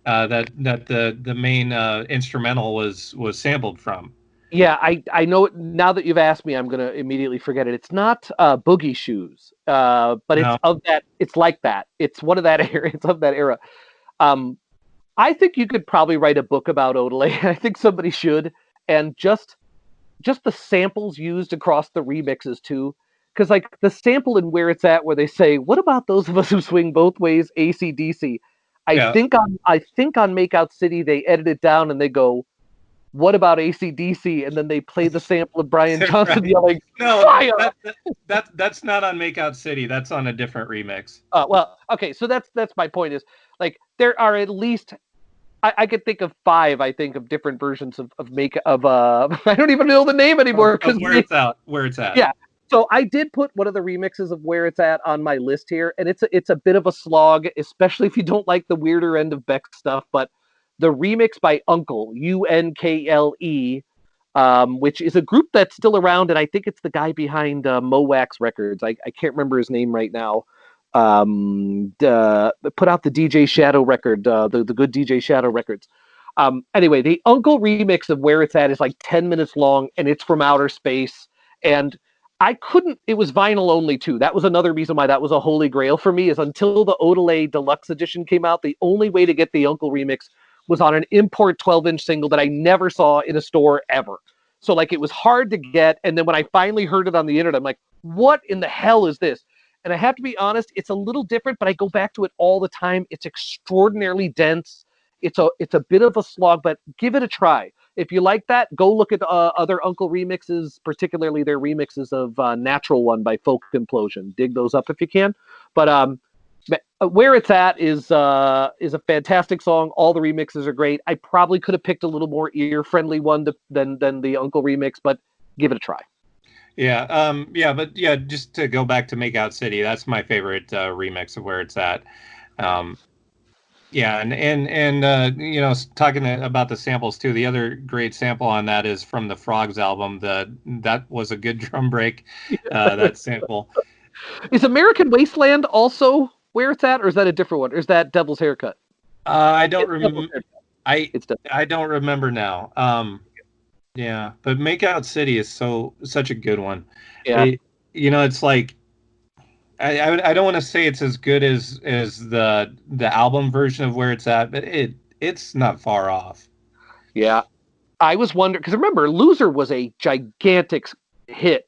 That the main instrumental was sampled from. Yeah, I know it now that you've asked me. I'm gonna immediately forget it. It's not Boogie Shoes, but it's No. of that. It's like that. It's one of that era. It's of that era. I think you could probably write a book about Odelay. I think somebody should, and just the samples used across the remixes too. Because like the sample in Where It's At, where they say, "What about those of us who swing both ways?" AC/DC. I think on Makeout City they edit it down and they go, "What about AC/DC?" And then they play the sample of Brian Johnson yelling, "No, fire!" That's not on Makeout City. That's on a different remix. Well, okay, so that's my point. Is like there are at least I could think of 5. I think of different versions of I don't even know the name anymore because Where It's At. Yeah. So I did put one of the remixes of Where It's At on my list here, and it's a bit of a slog, especially if you don't like the weirder end of Beck stuff. But the remix by Uncle, Unkle, which is a group that's still around, and I think it's the guy behind Mowax Records. I can't remember his name right now. Put out the DJ Shadow record, the good DJ Shadow records. Anyway, the Uncle remix of Where It's At is like 10 minutes long, and it's from outer space. And it was vinyl only too. That was another reason why that was a holy grail for me, is until the Odelay Deluxe Edition came out, the only way to get the Uncle remix was on an import 12-inch single that I never saw in a store ever. So like it was hard to get. And then when I finally heard it on the internet, I'm like, what in the hell is this? And I have to be honest, it's a little different, but I go back to it all the time. It's extraordinarily dense. It's a bit of a slog, but give it a try. If you like that, go look at other Uncle remixes, particularly their remixes of Natural One by Folk Implosion. Dig those up if you can. But Where It's At is a fantastic song. All the remixes are great. I probably could have picked a little more ear-friendly one than the Uncle remix, but give it a try. But just to go back to Makeout City, that's my favorite remix of Where It's At. Talking about the samples too, the other great sample on that is from the Frogs album. That was a good drum break. That sample. Is American Wasteland also Where It's At, or is that a different one? Or is that Devil's Haircut? I don't remember. I don't remember now. But Makeout City is such a good one. Yeah. It's like I don't want to say it's as good as the album version of Where It's At, but it's not far off. Yeah, I was wondering because remember, Loser was a gigantic hit.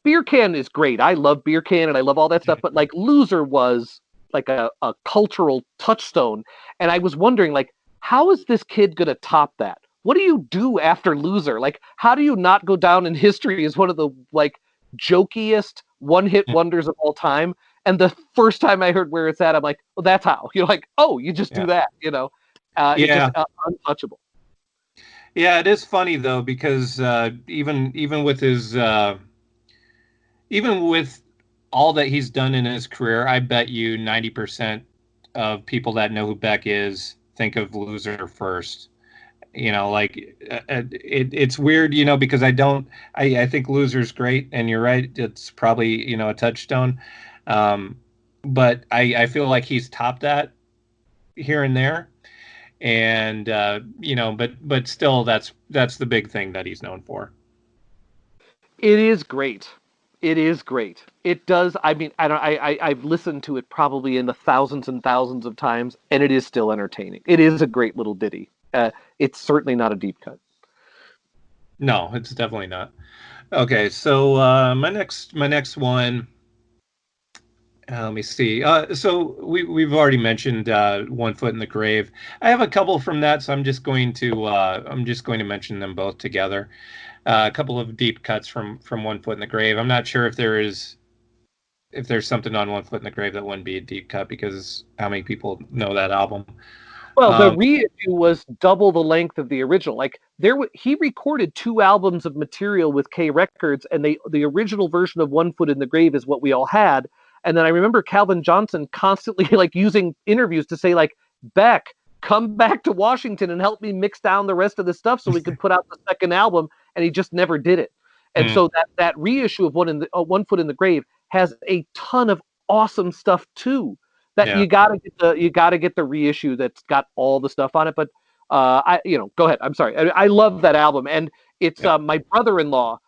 Beer Can is great. I love Beer Can and I love all that stuff, but like Loser was like a cultural touchstone. And I was wondering, like, how is this kid gonna top that? What do you do after Loser? Like, how do you not go down in history as one of the like jokiest one-hit wonders of all time? And the first time I heard Where It's At, I'm like, well, that's how. You're like, oh, you just do Yeah. that, it just Yeah. untouchable. Yeah, it is funny though because even with his even with all that he's done in his career, I bet you 90% of people that know who Beck is think of Loser first. Like it's weird, because I think Loser's great, and you're right, it's probably a touchstone, um, but I feel like he's topped that here and there, and but still, that's the big thing that he's known for. It is great. It is great. It does. I mean, I don't. I've listened to it probably in the thousands and thousands of times, and it is still entertaining. It is a great little ditty. It's certainly not a deep cut. No, it's definitely not. Okay, so my next one. Let me see. So we've already mentioned One Foot in the Grave. I have a couple from that, so I'm just going to mention them both together. A couple of deep cuts from One Foot in the Grave. I'm not sure if there's something on One Foot in the Grave that wouldn't be a deep cut because how many people know that album? Well, the Um, reissue was double the length of the original. Like he recorded 2 albums of material with K Records, and the original version of One Foot in the Grave is what we all had. And then I remember Calvin Johnson constantly like using interviews to say like, Beck, come back to Washington and help me mix down the rest of the stuff so we could put out the second album. And he just never did it. And mm, so that reissue of One Foot in the Grave has a ton of awesome stuff too. That yeah, you gotta get the reissue that's got all the stuff on it. But go ahead. I'm sorry. I love that album, and it's yeah. my brother-in-law,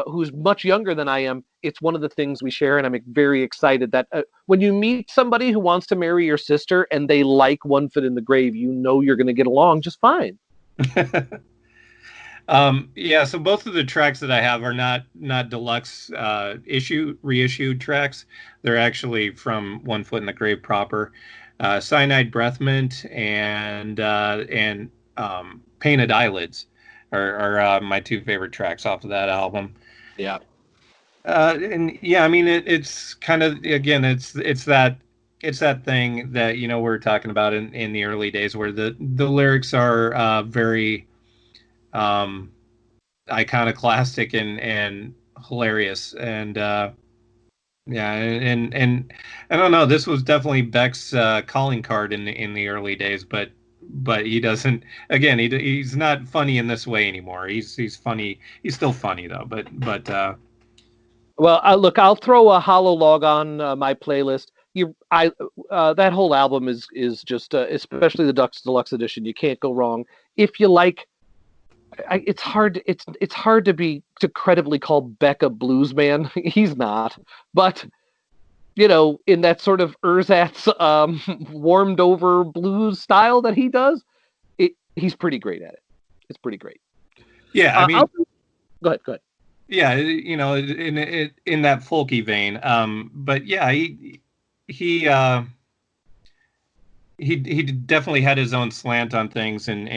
who's much younger than I am. It's one of the things we share, and I'm very excited that when you meet somebody who wants to marry your sister and they like One Foot in the Grave, you're going to get along just fine. Yeah, so both of the tracks that I have are not deluxe reissued tracks. They're actually from One Foot in the Grave proper. Cyanide Breath Mint and Painted Eyelids are my two favorite tracks off of that album. Yeah. And yeah, I mean it's kind of again it's that thing that we were talking about in the early days where the lyrics are very um, iconoclastic and hilarious, and yeah, and I don't know, this was definitely Beck's calling card in the early days, but he doesn't, again, he's not funny in this way anymore. He's funny, he's still funny though, but Well, look, I'll throw a hollow log on my playlist. That whole album is just, especially the Deluxe edition. You can't go wrong. If you like, it's hard. It's hard to credibly call Beck a blues man. He's not, but in that sort of ersatz, warmed over blues style that he does, he's pretty great at it. It's pretty great. yeah, I mean, Go ahead. Go ahead. yeah, in that folky vein, but yeah, he definitely had his own slant on things, and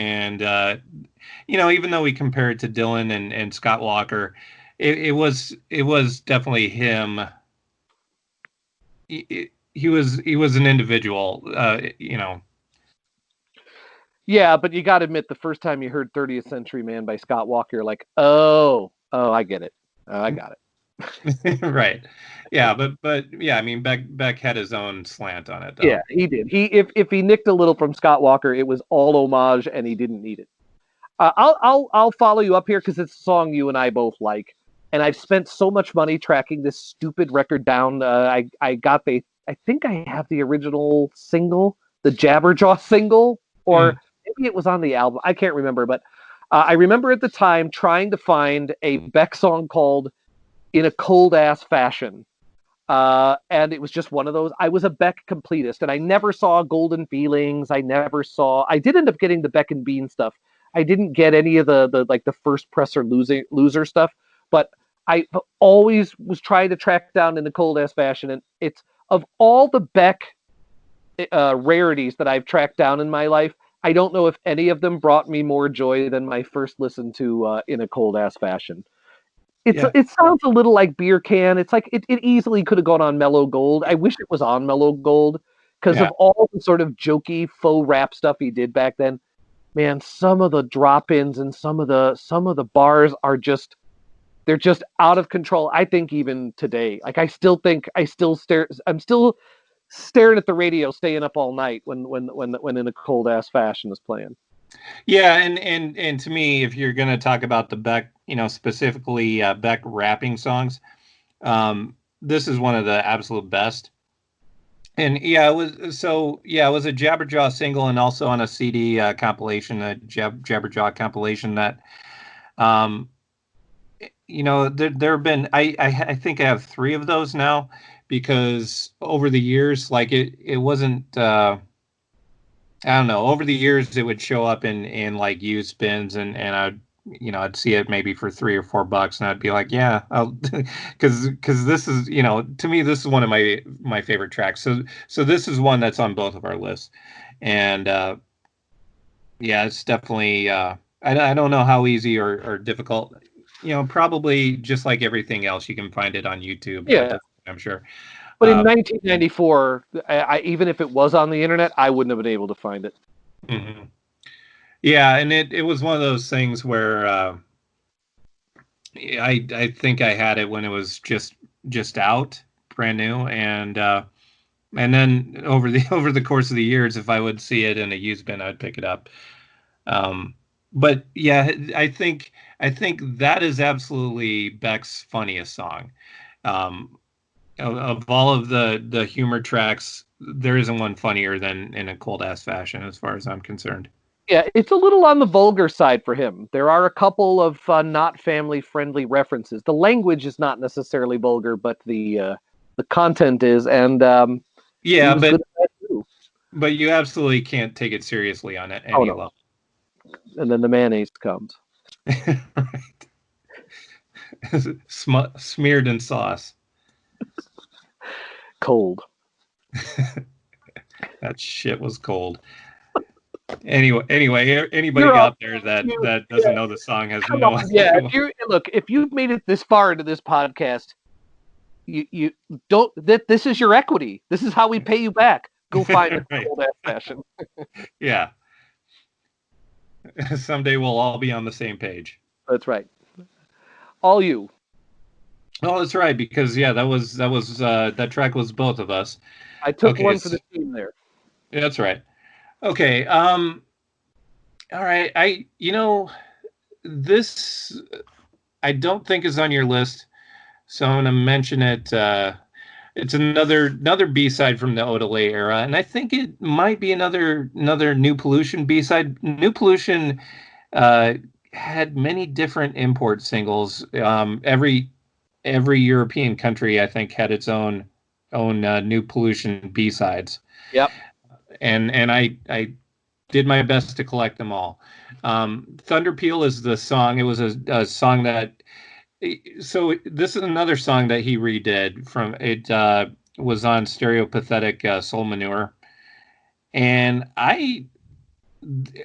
even though we compare it to Dylan and Scott Walker, it was definitely him. He was an individual, Yeah, but you got to admit, the first time you heard 30th Century Man by Scott Walker, you're like, oh, I get it. I got it. right? Yeah, but yeah, I mean, Beck had his own slant on it, though. Yeah, he did. If he nicked a little from Scott Walker, it was all homage, and he didn't need it. I'll follow you up here because it's a song you and I both like, and I've spent so much money tracking this stupid record down. I think I have the original single, the Jabberjaw single, or maybe it was on the album. I can't remember, but I remember at the time trying to find a Beck song called "In a Cold Ass Fashion," And it was just one of those. I was a Beck completist, and I never saw Golden Feelings. I did end up getting the Beck and Bean stuff. I didn't get any of the like the first presser loser stuff, but I always was trying to track down in the cold ass fashion. And it's of all the Beck rarities that I've tracked down in my life, I don't know if any of them brought me more joy than my first listen to in a cold ass fashion. It sounds a little like Beer Can. It's like it easily could have gone on Mellow Gold. I wish it was on Mellow Gold because of all the sort of jokey faux rap stuff he did back then. Man, some of the drop-ins and some of the bars are just they're just out of control. I think even today, like I'm still staring at the radio, staying up all night when in a cold ass fashion is playing. Yeah, and to me, if you're going to talk about the Beck, specifically Beck rapping songs, this is one of the absolute best. And it was a Jabberjaw single and also on a CD compilation, a Jabberjaw compilation that, there have been, I think I have 3 of those now because over the years, like it wasn't, I don't know. Over the years, it would show up in like used bins, and I'd see it maybe for $3 or $4, and I'd be like, yeah, because this is to me this is one of my favorite tracks. So this is one that's on both of our lists, and it's definitely I don't know how easy or difficult. Probably just like everything else, you can find it on YouTube. Yeah, I'm sure. But in 1994, even if it was on the internet, I wouldn't have been able to find it. Mm-hmm. Yeah, and it was one of those things where I think I had it when it was just out, brand new, and then over the course of the years, if I would see it in a used bin, I'd pick it up. But yeah, I think that is absolutely Beck's funniest song. Of all of the humor tracks, there isn't one funnier than In a Cold Ass Fashion, as far as I'm concerned. Yeah, it's a little on the vulgar side for him. There are a couple of not family-friendly references. The language is not necessarily vulgar, but the content is, and but you absolutely can't take it seriously on any level. And then the mayonnaise comes, right? Smeared in sauce. Cold. That shit was cold. Anyway, anybody out there that doesn't know the song has no idea. Yeah, if you've made it this far into this podcast, you don't. This is your equity. This is how we pay you back. Go find it. Right. Cold ass fashion. Yeah. Someday we'll all be on the same page. That's right. All you. Oh, that's right. Because that track was both of us. I took one for the team there. Yeah, that's right. Okay. All right. This I don't think is on your list, so I'm going to mention it. It's another B-side from the Odelay era, and I think it might be another New Pollution B-side. New Pollution had many different import singles. Every European country, I think, had its own New Pollution B-sides. Yep. And I did my best to collect them all. Thunder Peal is the song. It was a song that. So this is another song that he redid from it. Was on Stereopathetic Soul Manure, and I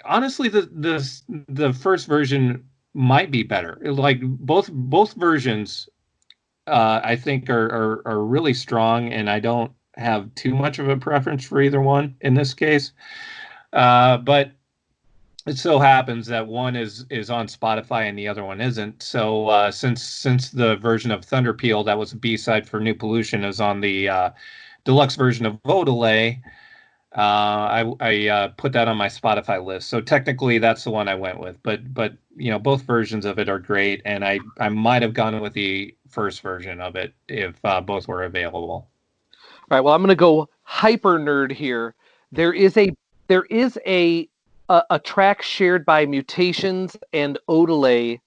honestly the first version might be better. Like both versions, I think are really strong, and I don't have too much of a preference for either one in this case. But it so happens that one is on Spotify and the other one isn't. So since the version of Thunder Peal that was a B-side for New Pollution is on the deluxe version of Odelay, I put that on my Spotify list. So technically that's the one I went with. But both versions of it are great, and I might have gone with the first version of it if both were available. All right. Well, I'm going to go hyper nerd here. There is a track shared by Mutations and Odelay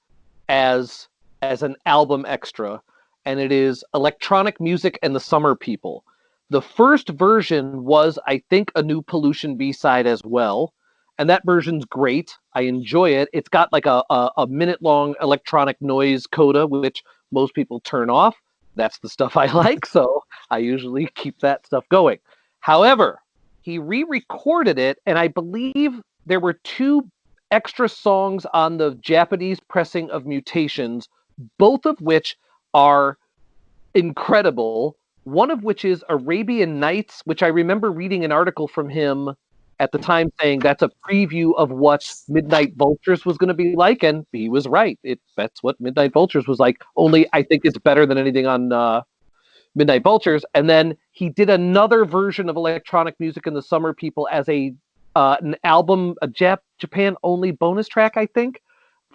as an album extra, and it is Electronic Music and the Summer People. The first version was, I think, a New Pollution B-side as well, and that version's great. I enjoy it. It's got like a minute-long electronic noise coda, which most people turn off. That's the stuff I like, so I usually keep that stuff going. However, he re-recorded it, and I believe there were 2 extra songs on the Japanese pressing of Mutations, both of which are incredible. One of which is Arabian Nights, which I remember reading an article from him at the time saying that's a preview of what Midnight Vultures was going to be like, and he was right. That's what Midnight Vultures was like, only I think it's better than anything on Midnight Vultures. And then he did another version of Electronic Music in the Summer People as an album, a Japan-only bonus track, I think,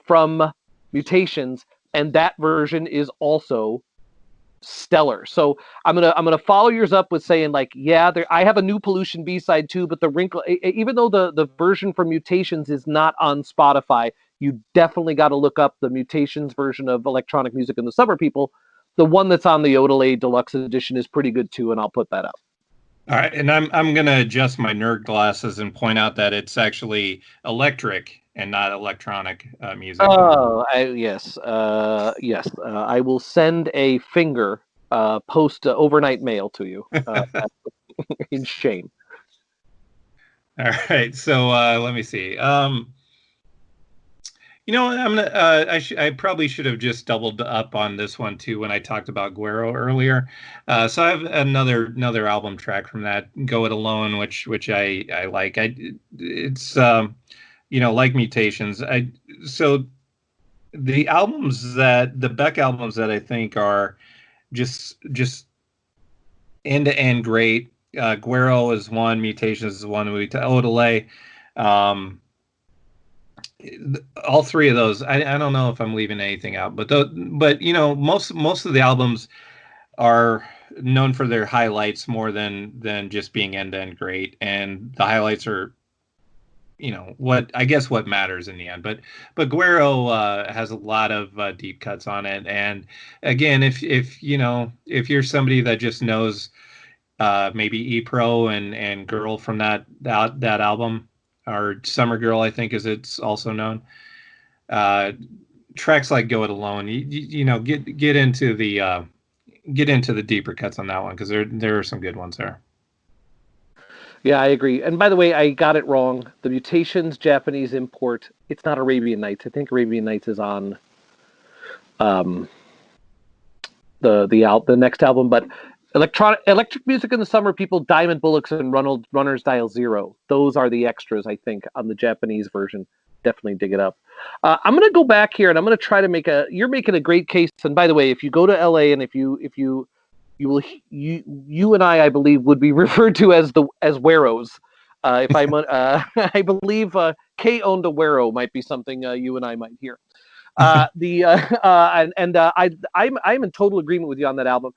from Mutations, and that version is also stellar. So I'm gonna follow yours up with saying, like, yeah, I have a New Pollution B-side too, but the wrinkle, even though the version for Mutations is not on Spotify, you definitely got to look up the Mutations version of Electronic Music in the Summer People. The one that's on the Odelay Deluxe Edition is pretty good too, and I'll put that up. All right, and I'm gonna adjust my nerd glasses and point out that it's actually electric and not electronic music. Oh, yes. I will send a finger post overnight mail to you in shame. All right, so let me see. You know, I'm gonna. I probably should have just doubled up on this one too when I talked about Guero earlier. So I have another album track from that, "Go It Alone," which I like. It's like Mutations. So the Beck albums that I think are just end to end great. Guero is one, Mutations is one. Odelay. All 3 of those. I don't know if I'm leaving anything out, but most of the albums are known for their highlights more than just being end to end great, and the highlights are what matters in the end. But Guero has a lot of deep cuts on it, and again, if you're somebody that just knows maybe E-Pro and Girl from that album, or Summer Girl, I think, as it's also known. Tracks like "Go It Alone," get into the deeper cuts on that one, because there are some good ones there. Yeah, I agree. And by the way, I got it wrong. The Mutations Japanese import, it's not Arabian Nights. I think Arabian Nights is on the next album, but Electric Music in the Summer People, Diamond Bullocks, and Runner's Dial Zero. Those are the extras, I think, on the Japanese version. Definitely dig it up. I'm going to go back here, and I'm going to try to you're making a great case. And by the way, if you go to LA, and if you and I believe, would be referred to as Weros. If I'm, I believe K owned a Wero might be something you and I might hear. I'm in total agreement with you on that album.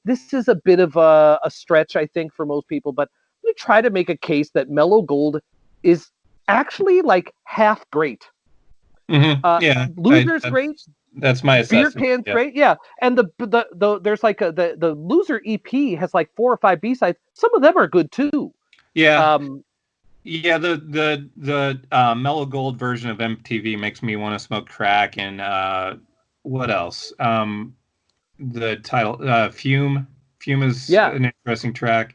This is a bit of a stretch, I think, for most people, but I'm gonna try to make a case that Mellow Gold is actually like half great. Mm-hmm. Yeah, Loser's great. That's my assessment. Beer Can's great, yeah. And the there's like the Loser EP has like 4 or 5 B-sides. Some of them are good too. Yeah. Yeah, the Mellow Gold version of MTV makes me want to smoke crack, and what else? The title Fume is an interesting track.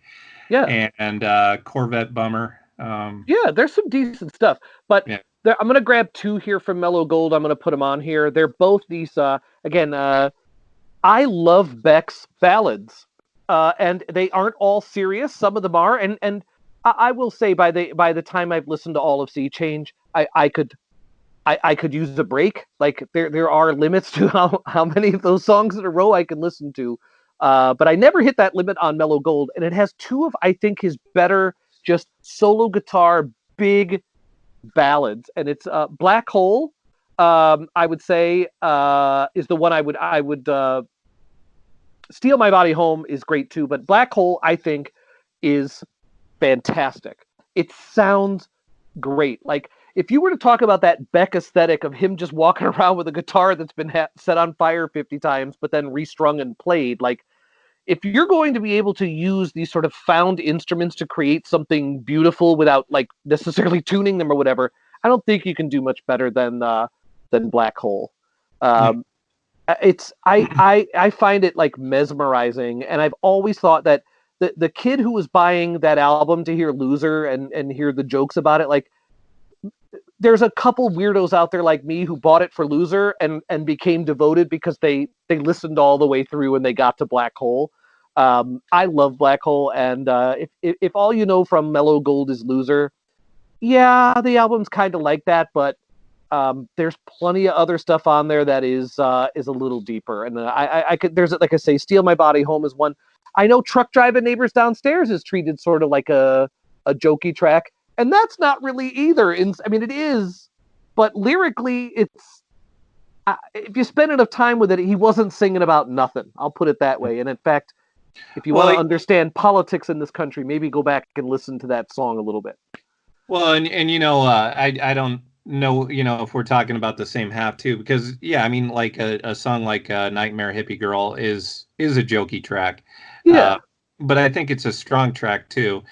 Yeah, and Corvette Bummer. Yeah, there's some decent stuff, but I'm gonna grab 2 here from Mellow Gold. I'm gonna put them on here. They're both these. Again, I love Beck's ballads, and they aren't all serious. Some of them are, and I will say by the time I've listened to all of Sea Change, I could use a break. Like there are limits to how many of those songs in a row I can listen to, but I never hit that limit on Mellow Gold, and it has 2 of, I think, his better just solo guitar big ballads, and it's Black Hole. I would say is the one I would Steal My Body Home is great too, but Black Hole, I think, is fantastic. It sounds great. Like, if you were to talk about that Beck aesthetic of him just walking around with a guitar that's been set on fire 50 times, but then restrung and played, like, if you're going to be able to use these sort of found instruments to create something beautiful without like necessarily tuning them or whatever, I don't think you can do much better than Black Hole. I find it like mesmerizing, and I've always thought that the kid who was buying that album to hear Loser and hear the jokes about it, like, there's a couple weirdos out there like me who bought it for Loser and became devoted because they listened all the way through and they got to Black Hole. I love Black Hole, and if all you know from Mellow Gold is Loser, yeah, the album's kind of like that, but there's plenty of other stuff on there that is a little deeper. And I could, there's, like I say, Steal My Body Home is one. I know Truck Driving Neighbors Downstairs is treated sort of like a jokey track, and that's not really either. I mean, it is, but lyrically, it's if you spend enough time with it, he wasn't singing about nothing. I'll put it that way. And in fact, if you want to understand politics in this country, maybe go back and listen to that song a little bit. Well, and you know, I don't know, you know, if we're talking about the same half too, because yeah, I mean, like a song like Nightmare Hippie Girl is a jokey track. Yeah. But I think it's a strong track too.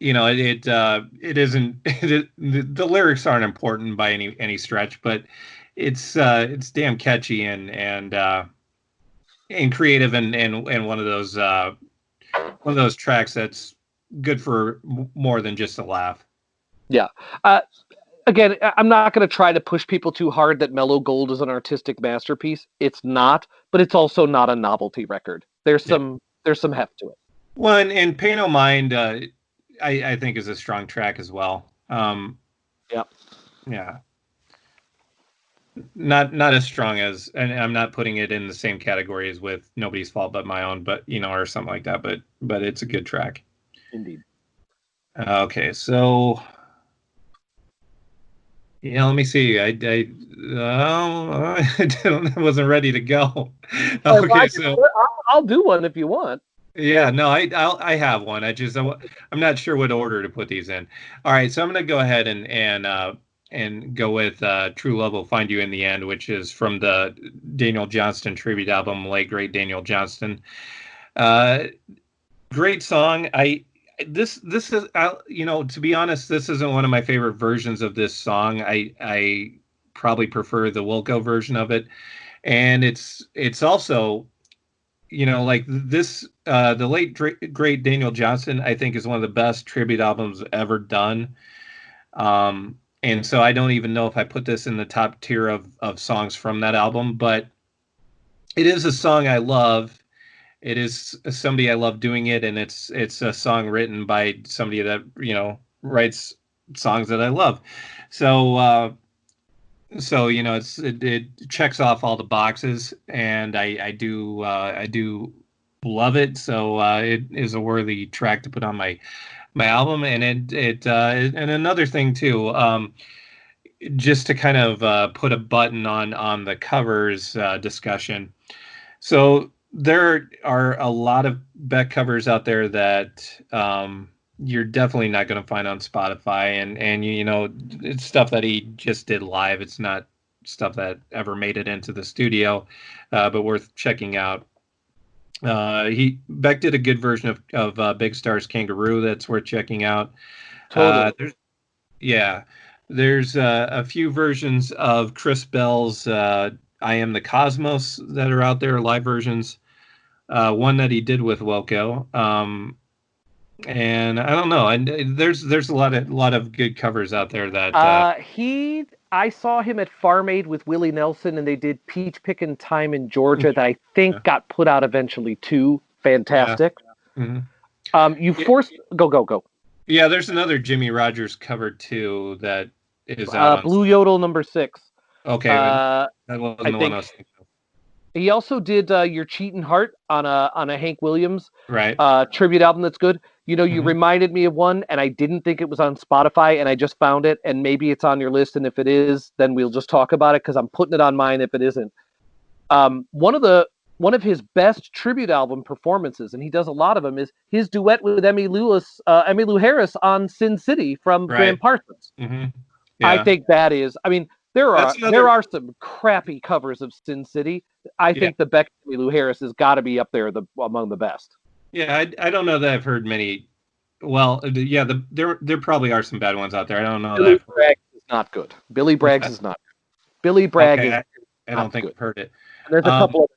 You know, it isn't, the lyrics aren't important by any stretch, but it's damn catchy and creative and one of those tracks that's good for more than just a laugh. Yeah. Again, I'm not going to try to push people too hard that Mellow Gold is an artistic masterpiece. It's not, but it's also not a novelty record. There's some heft to it. Well, and Pay No Mind, I think is a strong track as well. Yeah. Not as strong as, and I'm not putting it in the same category as with Nobody's Fault But My Own, but you know, or something like that. But it's a good track. Indeed. Okay, so yeah, let me see. I wasn't ready to go. Okay, so I'll do one if you want. Yeah, no, I have one. I'm not sure what order to put these in. All right, so I'm going to go ahead and go with True Love Will Find You in the End, which is from the Daniel Johnston tribute album, late great Daniel Johnston. Great song. This is, you know, to be honest, this isn't one of my favorite versions of this song. I probably prefer the Wilco version of it, and it's also, you know, like this, the late great Daniel Johnston, I think, is one of the best tribute albums ever done. And so I don't even know if I put this in the top tier of songs from that album, but it is a song I love. It is somebody I love doing it, and it's a song written by somebody that, you know, writes songs that I love. So you know, it checks off all the boxes, and I do love it. So it is a worthy track to put on my album, and and another thing too, just to kind of put a button on the covers discussion. So there are a lot of Beck covers out there that you're definitely not going to find on Spotify, and you know, it's stuff that he just did live. It's not stuff that ever made it into the studio, but worth checking out. Beck did a good version of Big Star's Kangaroo that's worth checking out. Totally. There's a few versions of Chris Bell's I Am the Cosmos that are out there, live versions. One that he did with Wilco. And I don't know. And there's a lot of good covers out there that I saw him at Farm Aid with Willie Nelson, and they did Peach Pickin' Time in Georgia that I think got put out eventually too. Fantastic. Yeah. Mm-hmm. Go. Yeah, there's another Jimmy Rogers cover too that is out Blue Yodel #6. Okay, that wasn't the one I was thinking of. He also did Your Cheatin' Heart on a Hank Williams tribute album that's good. You know, you reminded me of one, and I didn't think it was on Spotify, and I just found it, and maybe it's on your list, and if it is, then we'll just talk about it, because I'm putting it on mine if it isn't. One of the one of his best tribute album performances, and he does a lot of them, is his duet with Emmylou Harris on Sin City from Graham Right. Parsons. Mm-hmm. I Yeah. think that is. I mean, there That's are another. some crappy covers of Sin City. I Yeah. think the Beck Emmylou Harris has got to be up there among the best. Yeah. I don't know that I've heard many. Well, yeah. There probably are some bad ones out there. I don't know that Billy I've heard. Braggs is not good. Billy What's Braggs that? is not good. Billy Bragg Okay. is I don't not think good. I've heard it. And there's a Um, couple of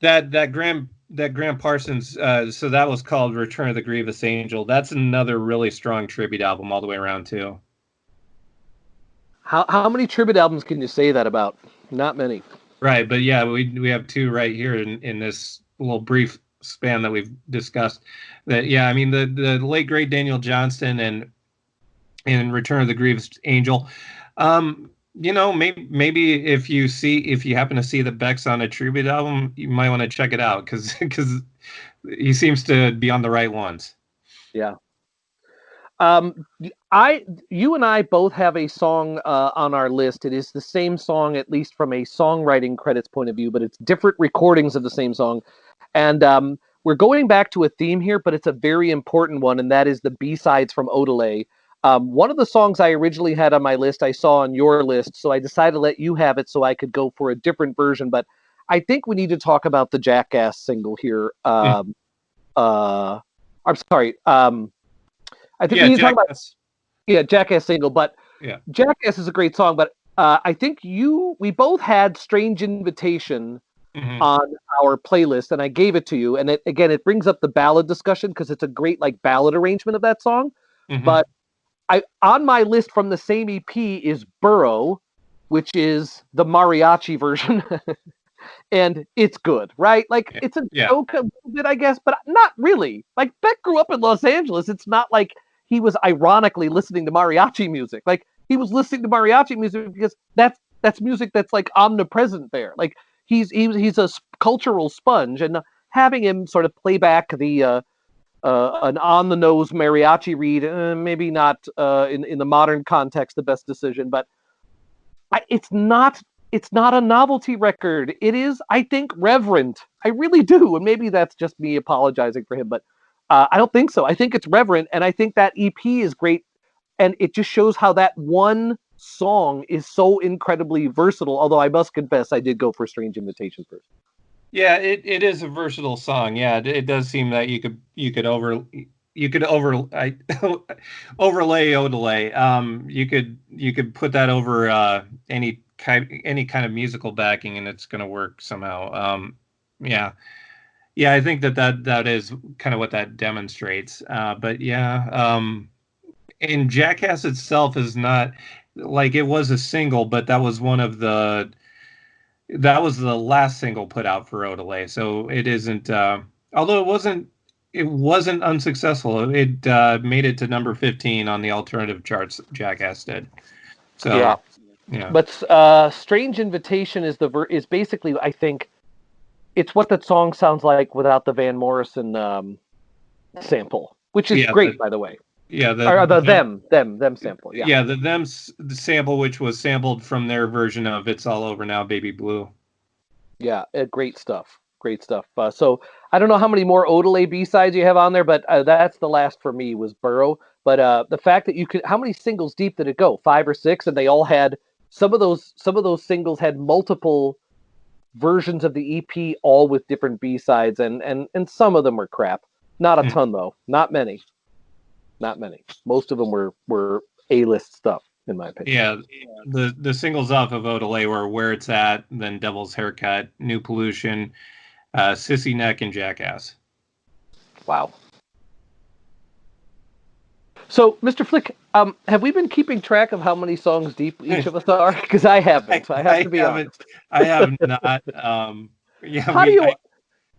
that Graham Parsons. So that was called Return of the Grievous Angel. That's another really strong tribute album all the way around too. How many tribute albums can you say that about? Not many. Right, but yeah, we have two right here in this little brief span that we've discussed. That yeah, I mean the late great Daniel Johnston and Return of the Grievous Angel. Maybe if you happen to see the Beck's on a tribute album, you might want to check it out because he seems to be on the right ones. Yeah. You and I both have a song on our list. It is the same song, at least from a songwriting credits point of view, but it's different recordings of the same song. And we're going back to a theme here, but it's a very important one, and that is the B-sides from Odelay. One of the songs I originally had on my list, I saw on your list, so I decided to let you have it so I could go for a different version. But I think we need to talk about the Jackass single here. I'm sorry. I think we need to talk about Jackass single, but yeah. Jackass is a great song. But I think we both had Strange Invitation on our playlist, and I gave it to you. And it brings up the ballad discussion because it's a great like ballad arrangement of that song. But on my list from the same EP is Burrow, which is the mariachi version. And it's good, right? Like it's a joke a little bit, I guess, but not really. Like Beck grew up in Los Angeles. It's not like he was ironically listening to mariachi music. Like he was listening to mariachi music because that's music that's like omnipresent there. Like he's a cultural sponge, and having him sort of play back the an on the nose mariachi read, maybe not in the modern context the best decision, but it's not a novelty record. It is, I think, reverent. I really do. And maybe that's just me apologizing for him, but I don't think so. I think it's reverent, and I think that EP is great. And it just shows how that one song is so incredibly versatile. Although I must confess, I did go for Strange Invitation first. Yeah, it is a versatile song. Yeah, it does seem that you could overlay Odelay. You could put that over any kind of musical backing, and it's going to work somehow. Yeah, I think that is kind of what that demonstrates. But yeah, and Jackass itself is not like it was a single, but that was the last single put out for Odelay, so it isn't. Although it wasn't unsuccessful. It made it to number 15 on the alternative charts. Jackass did. So yeah. But Strange Invitation is basically, I think, it's what that song sounds like without the Van Morrison sample, which is great, by the way. Yeah, the them sample. Yeah, yeah, the sample, which was sampled from their version of "It's All Over Now, Baby Blue." Yeah, great stuff. Great stuff. So I don't know how many more Odelay B-sides you have on there, but that's the last for me was Burrow. But the fact that how many singles deep did it go? 5 or 6, and they all had some of those singles had multiple versions of the EP, all with different B-sides, and some of them were crap. Not a ton though. Not many. Most of them were A-list stuff, in my opinion. Yeah, the singles off of Odelay were Where It's At, then Devil's Haircut, New Pollution, Sissy Neck, and Jackass. Wow. So, Mr. Flick, have we been keeping track of how many songs deep each of us are? Because I haven't. I have to be honest. I have not.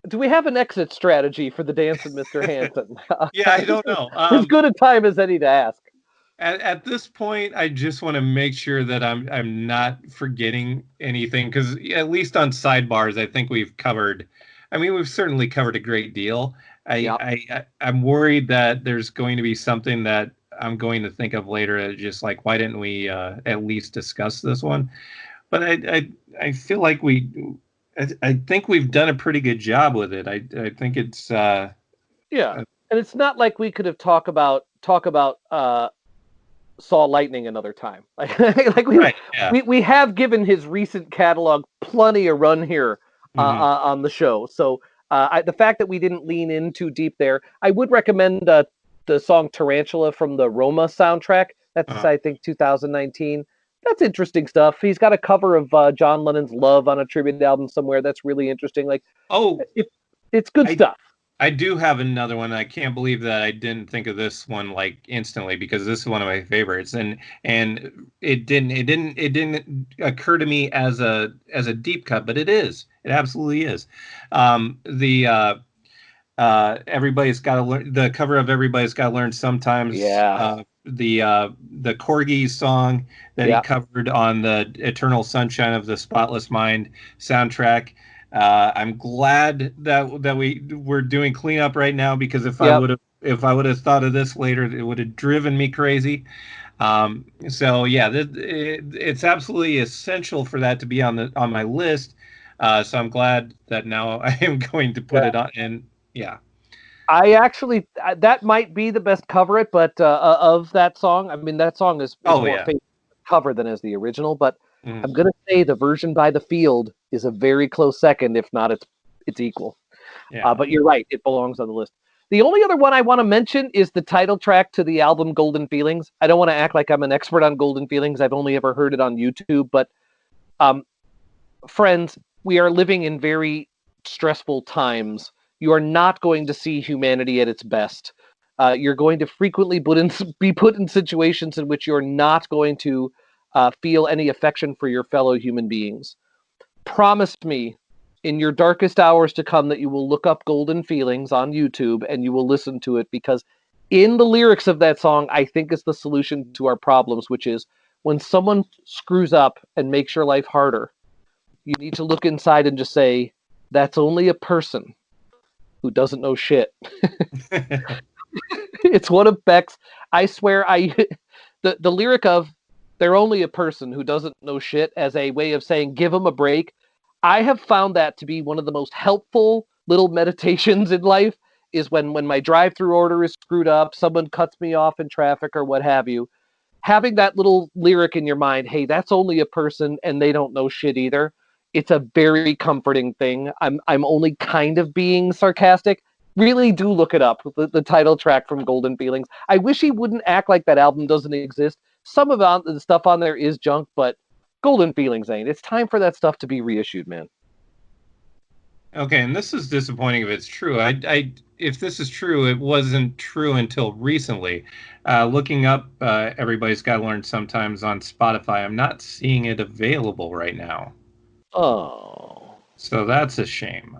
Do we have an exit strategy for the dance of Mr. Hansen? Yeah, I don't know. As good a time as any to ask. At this point, I just want to make sure that I'm not forgetting anything, because at least on sidebars, I think we've covered. I mean, we've certainly covered a great deal. I'm worried that there's going to be something that I'm going to think of later, just like, why didn't we at least discuss this one? But I feel like I think we've done a pretty good job with it. I think it's Yeah, and it's not like we could have talk about Saw Lightning another time. Like right. Yeah. we have given his recent catalog plenty of run here Hmm. on the show. So the fact that we didn't lean in too deep there, I would recommend the song Tarantula from the Roma soundtrack. That's I think 2019. That's interesting stuff. He's got a cover of John Lennon's Love on a tribute album somewhere. That's really interesting. Like Oh, it's good I stuff. I do have another one. I can't believe that I didn't think of this one like instantly because this is one of my favorites, and it didn't occur to me as a deep cut, but it is. It absolutely is. The Everybody's got to learn the cover of Everybody's Got to Learn Sometimes. Yeah. The Corgi song that he Yeah. covered on the Eternal Sunshine of the Spotless Mind soundtrack. I'm glad that we're doing cleanup right now because Yep. if I would have thought of this later, it would have driven me crazy. So yeah, it's absolutely essential for that to be on my list. So I'm glad that now I am going to put it on. And yeah, I actually that might be the best cover it, but of that song, I mean that song is oh more yeah. famous cover than as the original. But Mhm. I'm gonna say the version by the Field is a very close second, if not it's equal. Yeah. But you're right, it belongs on the list. The only other one I want to mention is the title track to the album Golden Feelings. I don't want to act like I'm an expert on Golden Feelings. I've only ever heard it on YouTube, but um, friends, we are living in very stressful times. You are not going to see humanity at its best. You're going to frequently be put in situations in which you're not going to feel any affection for your fellow human beings. Promise me in your darkest hours to come that you will look up Golden Feelings on YouTube and you will listen to it, because in the lyrics of that song, I think is the solution to our problems, which is when someone screws up and makes your life harder, you need to look inside and just say, that's only a person who doesn't know shit. It's one of Beck's. I swear, the lyric of "they're only a person who doesn't know shit" as a way of saying give them a break. I have found that to be one of the most helpful little meditations in life. Is when my drive-through order is screwed up, someone cuts me off in traffic or what have you. Having that little lyric in your mind, hey, that's only a person and they don't know shit either. It's a very comforting thing. I'm only kind of being sarcastic. Really do look it up. The title track from Golden Feelings. I wish he wouldn't act like that album doesn't exist. Some of the stuff on there is junk, but Golden Feelings ain't. It's time for that stuff to be reissued, man. Okay, and this is disappointing if it's true. If this is true, it wasn't true until recently. Looking up, Everybody's Got to Learn Sometimes on Spotify. I'm not seeing it available right now. Oh, so that's a shame.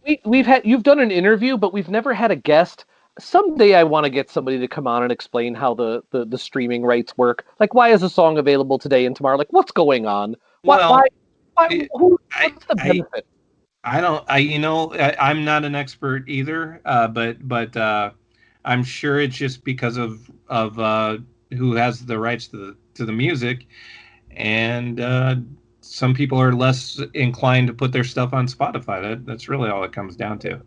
You've done an interview, but we've never had a guest. Someday I want to get somebody to come on and explain how the streaming rights work. Like, why is a song available today and tomorrow? Like, what's going on? Well, What's the benefit? I don't. I'm not an expert either. But I'm sure it's just because of who has the rights to the music, and some people are less inclined to put their stuff on Spotify. That's really all it comes down to.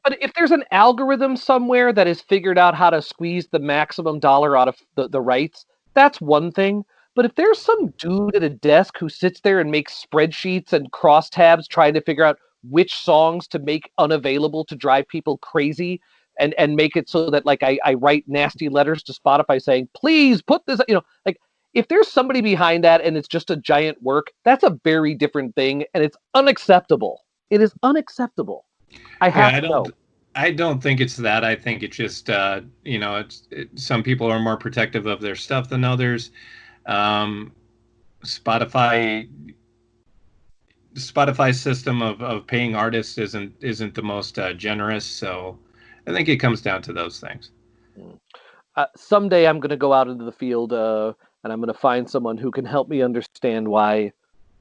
But if there's an algorithm somewhere that has figured out how to squeeze the maximum dollar out of the rights, that's one thing. But if there's some dude at a desk who sits there and makes spreadsheets and crosstabs trying to figure out which songs to make unavailable to drive people crazy and make it so that like I write nasty letters to Spotify saying, please put this, like if there's somebody behind that and it's just a giant work, that's a very different thing and it's unacceptable. It is unacceptable. I have to know. I don't think it's that. I think it's just some people are more protective of their stuff than others. Spotify's system of paying artists isn't the most generous, so I think it comes down to those things. Someday I'm going to go out into the field and I'm going to find someone who can help me understand why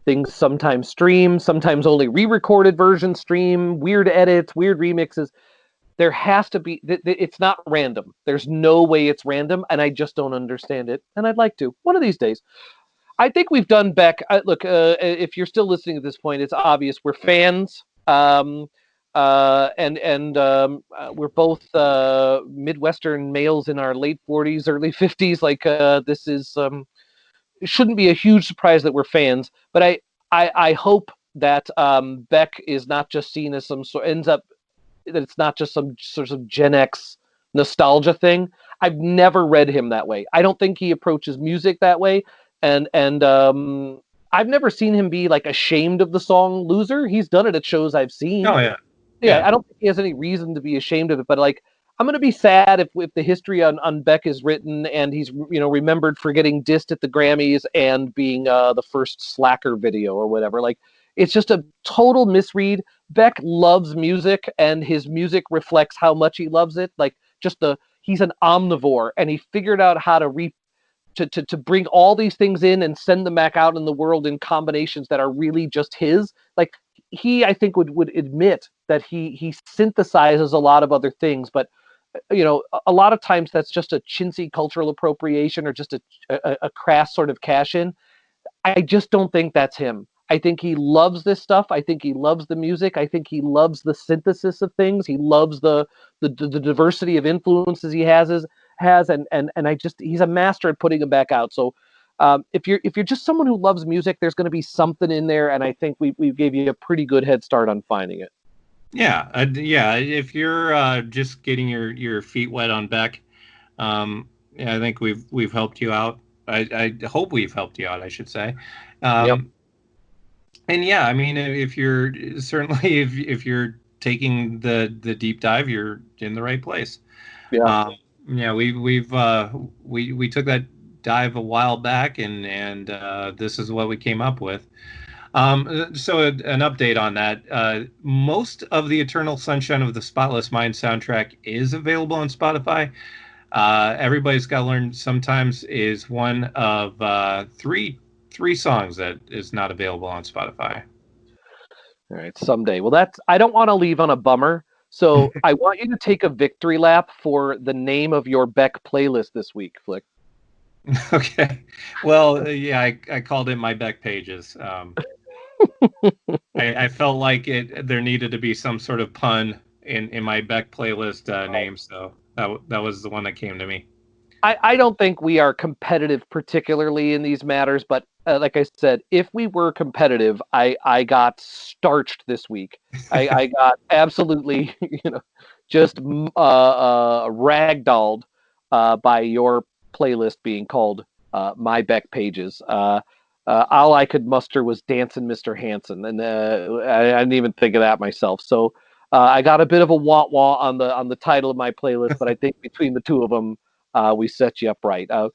things sometimes stream, sometimes only re-recorded versions stream, weird edits, weird remixes. There has to be, it's not random. There's no way it's random, and I just don't understand it, and I'd like to. One of these days. I think we've done Beck. Look, if you're still listening at this point, it's obvious we're fans. We're both Midwestern males in our late 40s, early 50s. Like this is it shouldn't be a huge surprise that we're fans. But I hope that Beck is not just seen as some sort ends up that it's not just some sort of Gen X nostalgia thing. I've never read him that way. I don't think he approaches music that way, and I've never seen him be like ashamed of the song "Loser." He's done it at shows I've seen. Oh yeah, Yeah, I don't think he has any reason to be ashamed of it. But like, I'm gonna be sad if the history on Beck is written and he's remembered for getting dissed at the Grammys and being the first Slacker video or whatever. Like, it's just a total misread. Beck loves music, and his music reflects how much he loves it. Like, he's an omnivore, and he figured out how to bring all these things in and send them back out in the world in combinations that are really just his. Like, he, I think, would admit that he synthesizes a lot of other things, but a lot of times that's just a chintzy cultural appropriation or just a crass sort of cash in. I just don't think that's him. I think he loves this stuff. I think he loves the music. I think he loves the synthesis of things. He loves the diversity of influences he has, and he's a master at putting them back out. So if you're just someone who loves music, there's going to be something in there, and I think we gave you a pretty good head start on finding it. Yeah, yeah. If you're just getting your feet wet on Beck, yeah, I think we've helped you out. I hope we've helped you out, I should say. Yep. And yeah, I mean, if you're certainly if you're taking the deep dive, you're in the right place. Yeah. Yeah, we took that dive a while back, and this is what we came up with. So an update on that. Most of the Eternal Sunshine of the Spotless Mind soundtrack is available on Spotify. Everybody's Got to Learn Sometimes is one of three songs that is not available on Spotify. All right, someday. Well, I don't want to leave on a bummer, so I want you to take a victory lap for the name of your Beck playlist this week, Flick. Okay. Well, yeah, I called it my Beck pages. I felt like there needed to be some sort of pun in my Beck playlist name, so that was the one that came to me. I don't think we are competitive particularly in these matters, but like I said, if we were competitive, I got starched this week. I got absolutely, just ragdolled by your playlist being called My Beck Pages. All I could muster was Dancing Mr. Hanson, and I didn't even think of that myself. So I got a bit of a wah-wah on the title of my playlist, but I think between the two of them, we set you up right. Are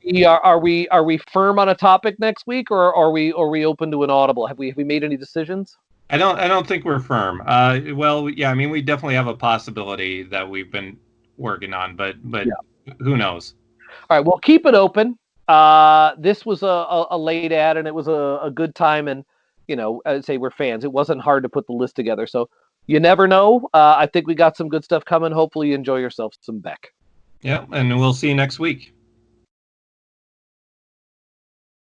we firm on a topic next week, or are we open to an audible? Have we made any decisions? I don't think we're firm. Well, yeah, I mean, we definitely have a possibility that we've been working on, but yeah. Who knows? All right, well, keep it open. This was a late ad, and it was a good time, and I'd say we're fans. It wasn't hard to put the list together, so you never know. I think we got some good stuff coming. Hopefully, you enjoy yourself some Beck. Yeah, and we'll see you next week.